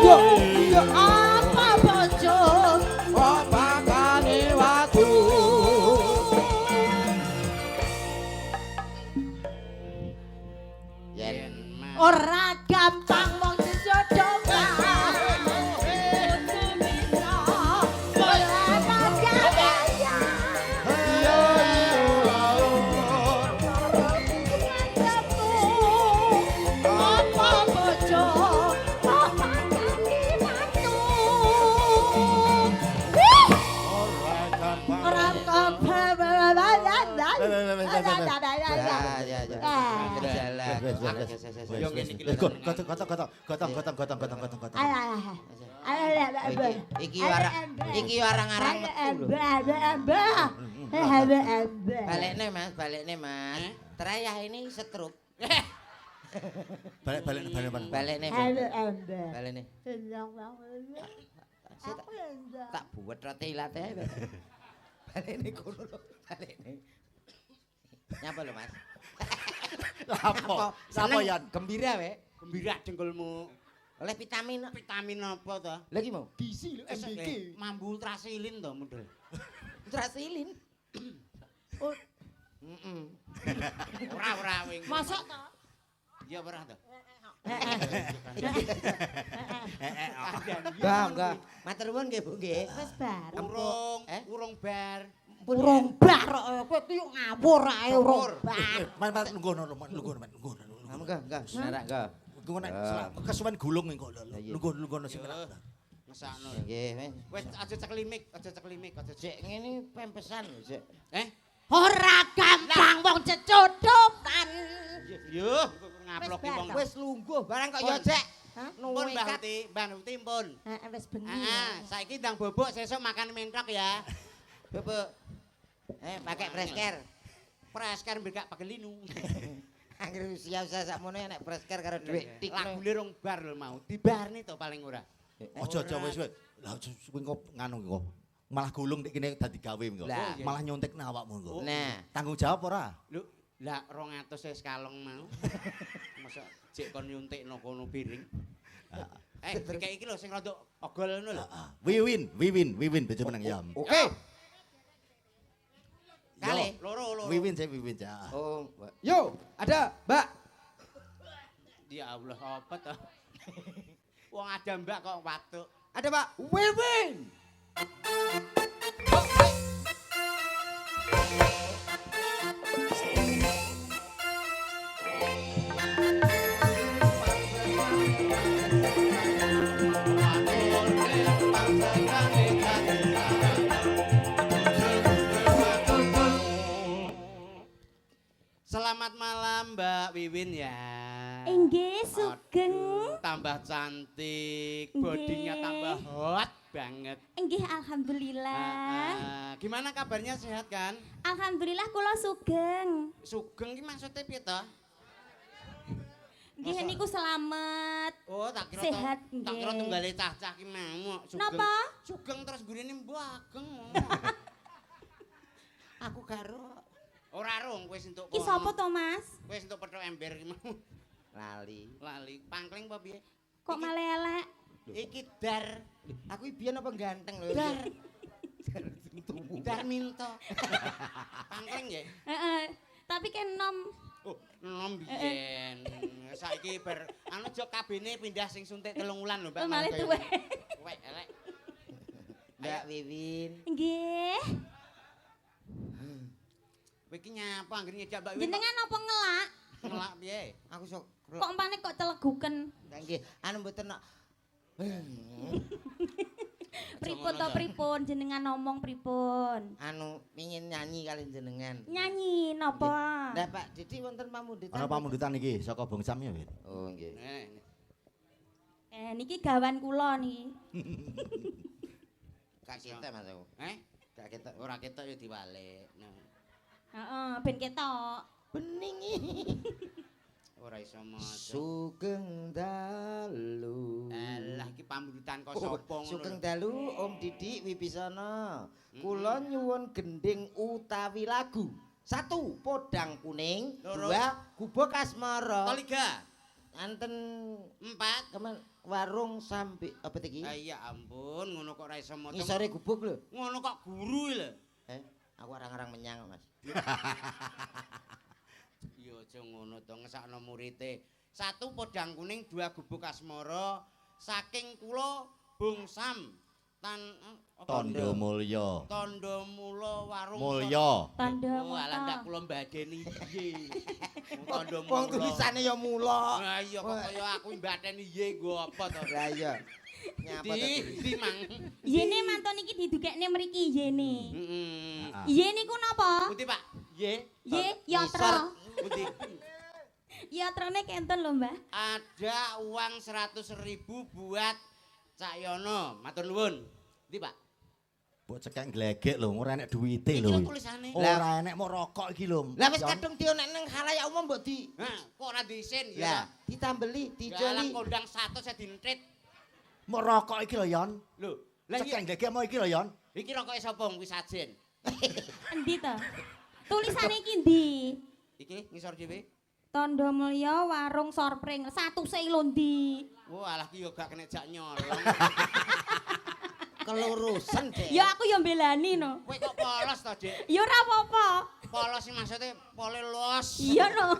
Iya. Apa bojo? Oh bakane waktu. Yen Ora gampang wong sejodohan. Kudu bisa melamar gaya. Apa bojo? Apa kaki mantu? Ora Yo ngene iki lho. Gotong. Iki arang-arang metu lho. Balekne Mas. Terayah ini setruk. Balik. Balekne. Tak buat roti ilate. Balekne kono lho, balekne. Nyapa lho Mas? Apa? Sapa Yan? Gembira we. Gembira dengkulmu. Oleh vitamin. Vitamin apa to? Lagi mau? Gizi lho MBK. Mambu ultrasilin to model. Ultrasilin. Ora wing. Masuk to? Ya ora to. Enggak. Matur nuwun nggih Bu nggih. Wis bar. Urung bar. Urung bar kok kowe iki yo ngawur ae urung bar. Man lungguh. Enggak. Narak enggak. Engko nek kesuwen gulung engko lungguh sing Ngesakno. Nggih. Wis aja ceklimik. Sik ngene pempesan lho sik. Ora gampang wong cecodokan. Yo, ngaploki wong. Wis lungguh barang kok ya Cek. Pun Mbah Uti pun. Heeh wis bengi. Saiki ndang bobok sesuk makan mentok ya. Bebek. Pakai presker. Presker mbek gak pagelinu. Angger usia sakmono nek presker karo dhuwit tik. Lagune rong bar lho mau. Dibarni to paling ora. Aja wis. Lah kuwi kok nganu kok. Malah gulung nek kene dadi gawe engko. Lah. Malah nyontekna awakmu engko. Nah, Tanggung jawab ora? Lho, lah 200 wis kalong mau. Masa jek kon nyuntikno kono piring. Kayak iki lho sing rada ogol ngono lho. Wiwin bojo meneng ya. oke. Kali loro. Wiwin sih. Oh, Yo, ada, Mbak. Ya Allah, apa toh? Wong ada Mbak kok watuk. Ada, Pak. Wiwin. Selamat malam Mbak Wiwin ya. Inggih sugeng. Tambah cantik, Nggih. bodinya tambah hot banget. Inggih alhamdulillah. Gimana kabarnya sehat kan? Alhamdulillah kula sugeng. Sugeng ki maksudnya piye toh? Nggih Masa- niku selamat. Oh, tak kira Sehat, tak kira nggih. tunggale cah-cah ki mau sugeng. Napa? Sugeng terus gurine mbageng. aku karo Ora rong kowe entuk Ki sapa to, Mas? Kowe entuk pethok ember ki mau. lali. Lali, pangkling apa piye? Kok malah elek? Iki dar, Aku biyen apa ganteng lho. dar. Dar minto. Pangkling ya? Heeh. Tapi kan nom. Oh, nom biyen. Saiki ber anu jok kabene pindah sing suntik 3 wulan lho, Mbak. Malah Malah tuwek. Tuwek elek. Mbak Wiwin. Nggih. Kowe iki nyapa anggere nyejak Mbak Wiwin? Jenengan apa ngelak? Ngelak piye? Aku sok Kok empane kok celeguken? nggih, anu mboten nak. Pripun to pripun jenengan ngomong pripun? Anu pengin nyanyi kali jenengan. Nyanyi napa? Lah Pak Didi wonten pamundutan. Ana pamundutan iki saka Bong Sam ya, Win. Oh nggih. Niki gawan kula niki. Gak ketek Mas aku. Gak ketek. Ora ketok ya diwalik. Heeh, ben ketok. Bening Ora iso maca. Sugeng dalu. Alah iki pamundutan kok Oh, sapa ngono. Sugeng dalu Om Didi Wibisana. Kula nyuwun gending utawi lagu. 1 podang kuning, Loro. 2 gubuk asmara. Koliga. Anten 4. kemen warung sampe apa iki? Ya ampun, ngono kok ora iso maca. Ngisore gubuk lho. Ngono kok guru lho. Aku arang-arang menyang, Mas. Ya aja ngono to ngesakno murite. 1 podang kuning, 2 gubuk asmara saking kula Bung Sam Tondo Mulya. Tondo Mula Warung Mulya. Tanda Oh, alah ndak mata. kula mbadeni piye. Tondo Wong Mula. tulisane ya mula. Lah iya kok kaya aku mbadeni piye nggo apa to? Lah iya. Nyapa ta Di mang. Yene mantun iki didugekne mriki yene. Heeh. Ye niku napa? Pundi Pak? Ye. Ye yatra. Pundi? Yatrane kenten lho, Mbah. Ada uang 100.000 buat Cak Yono, matur nuwun. Ndi, Pak? Mbok cekek glegek lho, ora enek duwite Iki lho. lho tulisane. Ora enek mau rokok iki lho. Lah wis kadung dionek nang khalayak umum mbok di. Hah, kok ora diisin Lah, ya? ditambeli, Dalam dijoli. kondang 100 saya dintit. Mau rokok iki lho, Yon. Lho, lah iya. Cekek glegek mau iki lho, Yon. Iki rokoke sapa kuwi sajen? Endi to? Tulisane iki ndi? Iki ngisor dhewe. Tondo Mulya Warung Sorpring. Satuse lho ndi? Oh, alah ki yo gak kena jak nyolong. Kelurusan, Dek. Ya aku ya mbelani no. Kowe kok polos to, Dik? Ya ora apa-apa. Polos sih maksudnya pole los. Iya no.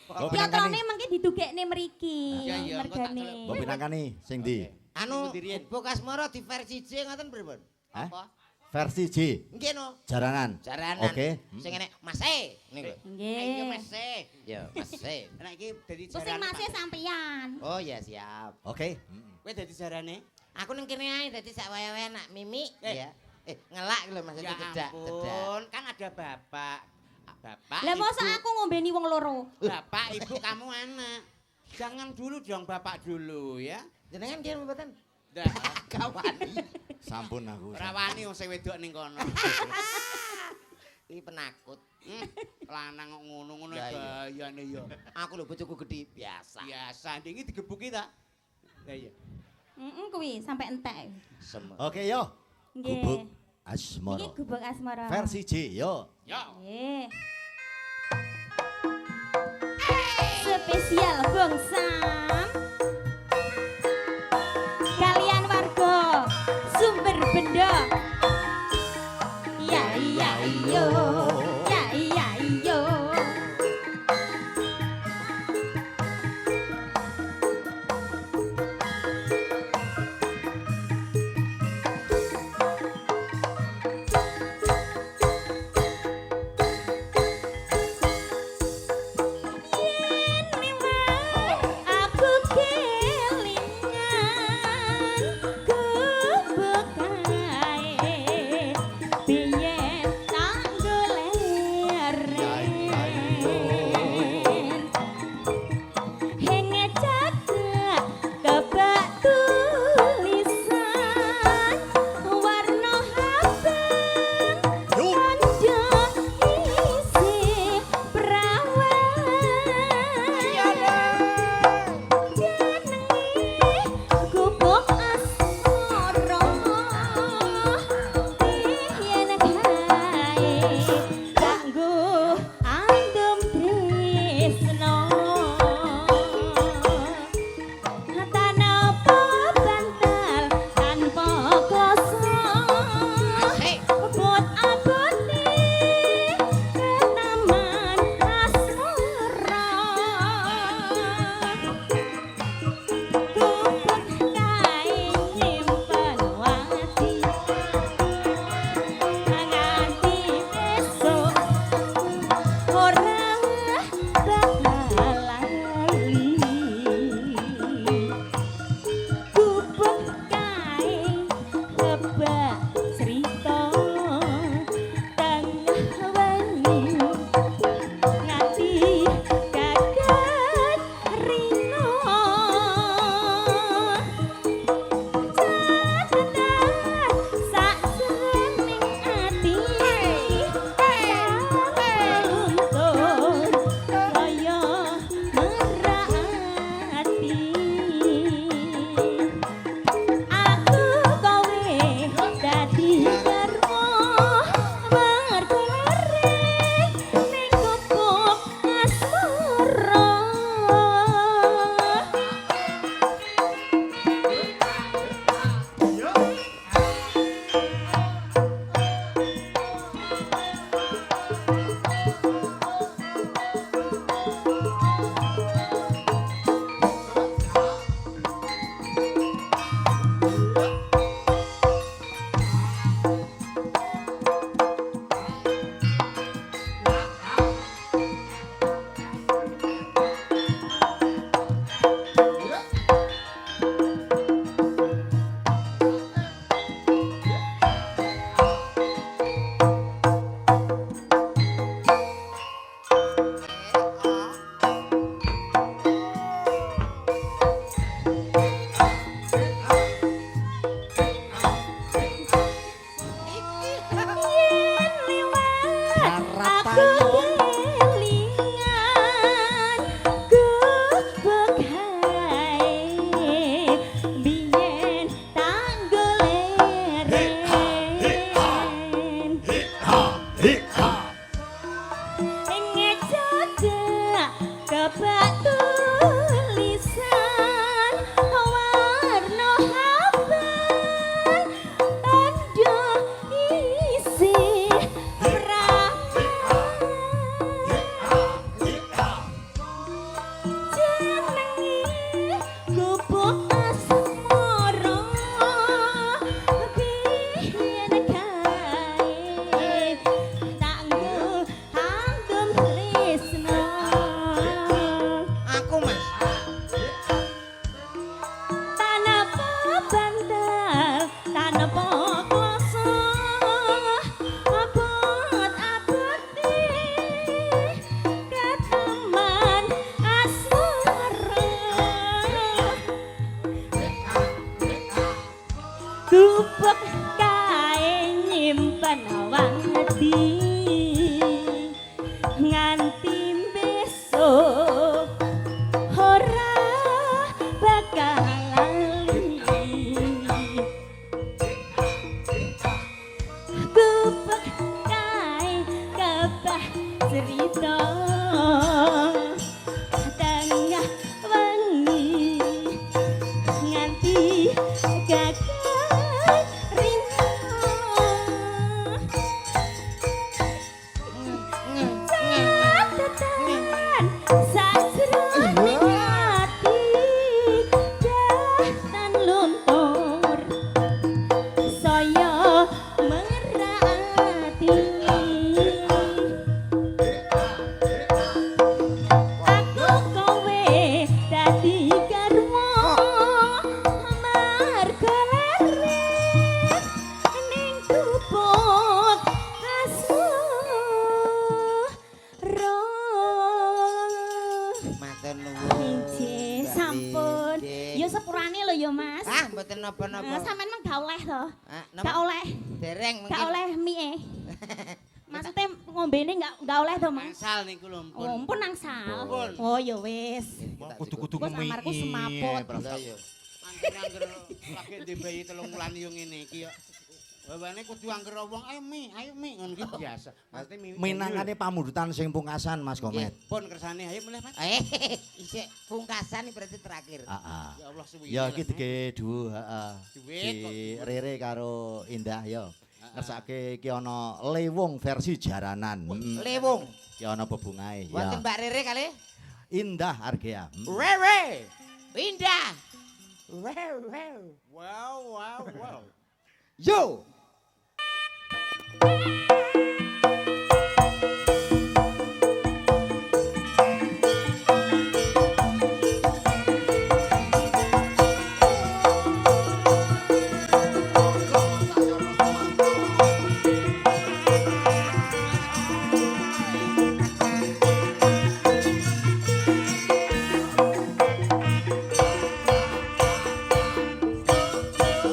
Mbok Yatrane pinangkani. mengke didugekne mriki. Iya, iya, engko tak Mergane. celuk. Mbok pinangkani sing ndi? Anu, Ibu Dirien. gubuk asmara di versi J ngoten pripun? Hah? Apa? Versi J. Nggih no. Jaranan. Jaranan. Oke. Sing enek Mas E niku. Ayo Nggih. Mas E. Ya, Mas E. Nek iki dadi Terus sing jarane. masih sampeyan. Oh ya siap. Oke. Kowe dadi jarane? Aku ning kene ae dadi sak wae-wae nak Mimi Eh. ya. Ngelak lho Mas Ya cedak, cedak. ampun, kan ada bapak. Bapak, Lah mosok ibu. aku ngombeni wong loro. Bapak, ibu, kamu anak. Jangan dulu dong bapak dulu ya. Jenengan kiyen mboten? Dah, Kawani. Sampun aku. rawani wong sing wedok ning kono. Iki penakut. Lanang kok ngono-ngono Ya, iya. gayane ya. Aku lho bojoku gedhi biasa. Biasa, iki digebuki ta? Lah iya. Kuwi sampai entek. Oke yo. Nggih. Gubuk Iki Asmara. gubuk asmara. Versi J yo. Nggih. Spesial Bung Sam. Kalian warga Sumber Benda. Ya iya iyo. Ya iya iyo. Aku kelingan gubuk kae biyen tak goleren henge cagak kebak tulisan warna abang kandha isi perawan gubuk asmara yen kae kanggo andum tresno tanapa bantal tanpa kosong bot abote kenaman asmara gubuk kae nyimpen wati nganti esuk ora bakal lali gubuk kae kebak cerita tengah wengi nganti gagat rino catetan sak jroning ati luntur kaya merati aku kowe dadi garwa bergoreng ning gubuk asmara. Yen liwat aku kelingan gubuk kae biyen tak goleren ngejajak kebak tulisan warna abang tanda isi jenenge gubuk asmara biyen kae tak nggo andum tresno Matur nuwun. Nggih, sampun. Ya sepurane lho ya, Mas. Ah, mboten napa-napa. Sampeyan mah gak oleh to. Ah, Gak oleh. Dereng mungkin. Gak oleh mie. Maksudnya ngombene gak oleh to, Mas. Angsal niku lho Oh, ampun angsal. Ampun. Oh, ya wis. Kudu-kudu Wes amarku semaput. Lah ya. Anjir angger lagi di bayi 3 wulan yo ngene iki yo. Bawane kudu angger wong ayo mi ngono iki biasa. Pasti Minangane pamundutan sing pungkasan Mas Komet. pun kersane ayo mulih Mas. Isik pungkasan berarti terakhir. Heeh. Ya Allah suwi. Ya iki dige du, heeh. Duit kok. Si Rere karo Indah ya. Ngersake iki ana lewung versi jaranan. Lewung. Ki ana bebungahe Wonten ya. Mbak Rere kali. Indah Argea. Rere. Indah. Rere. Wow. Yo.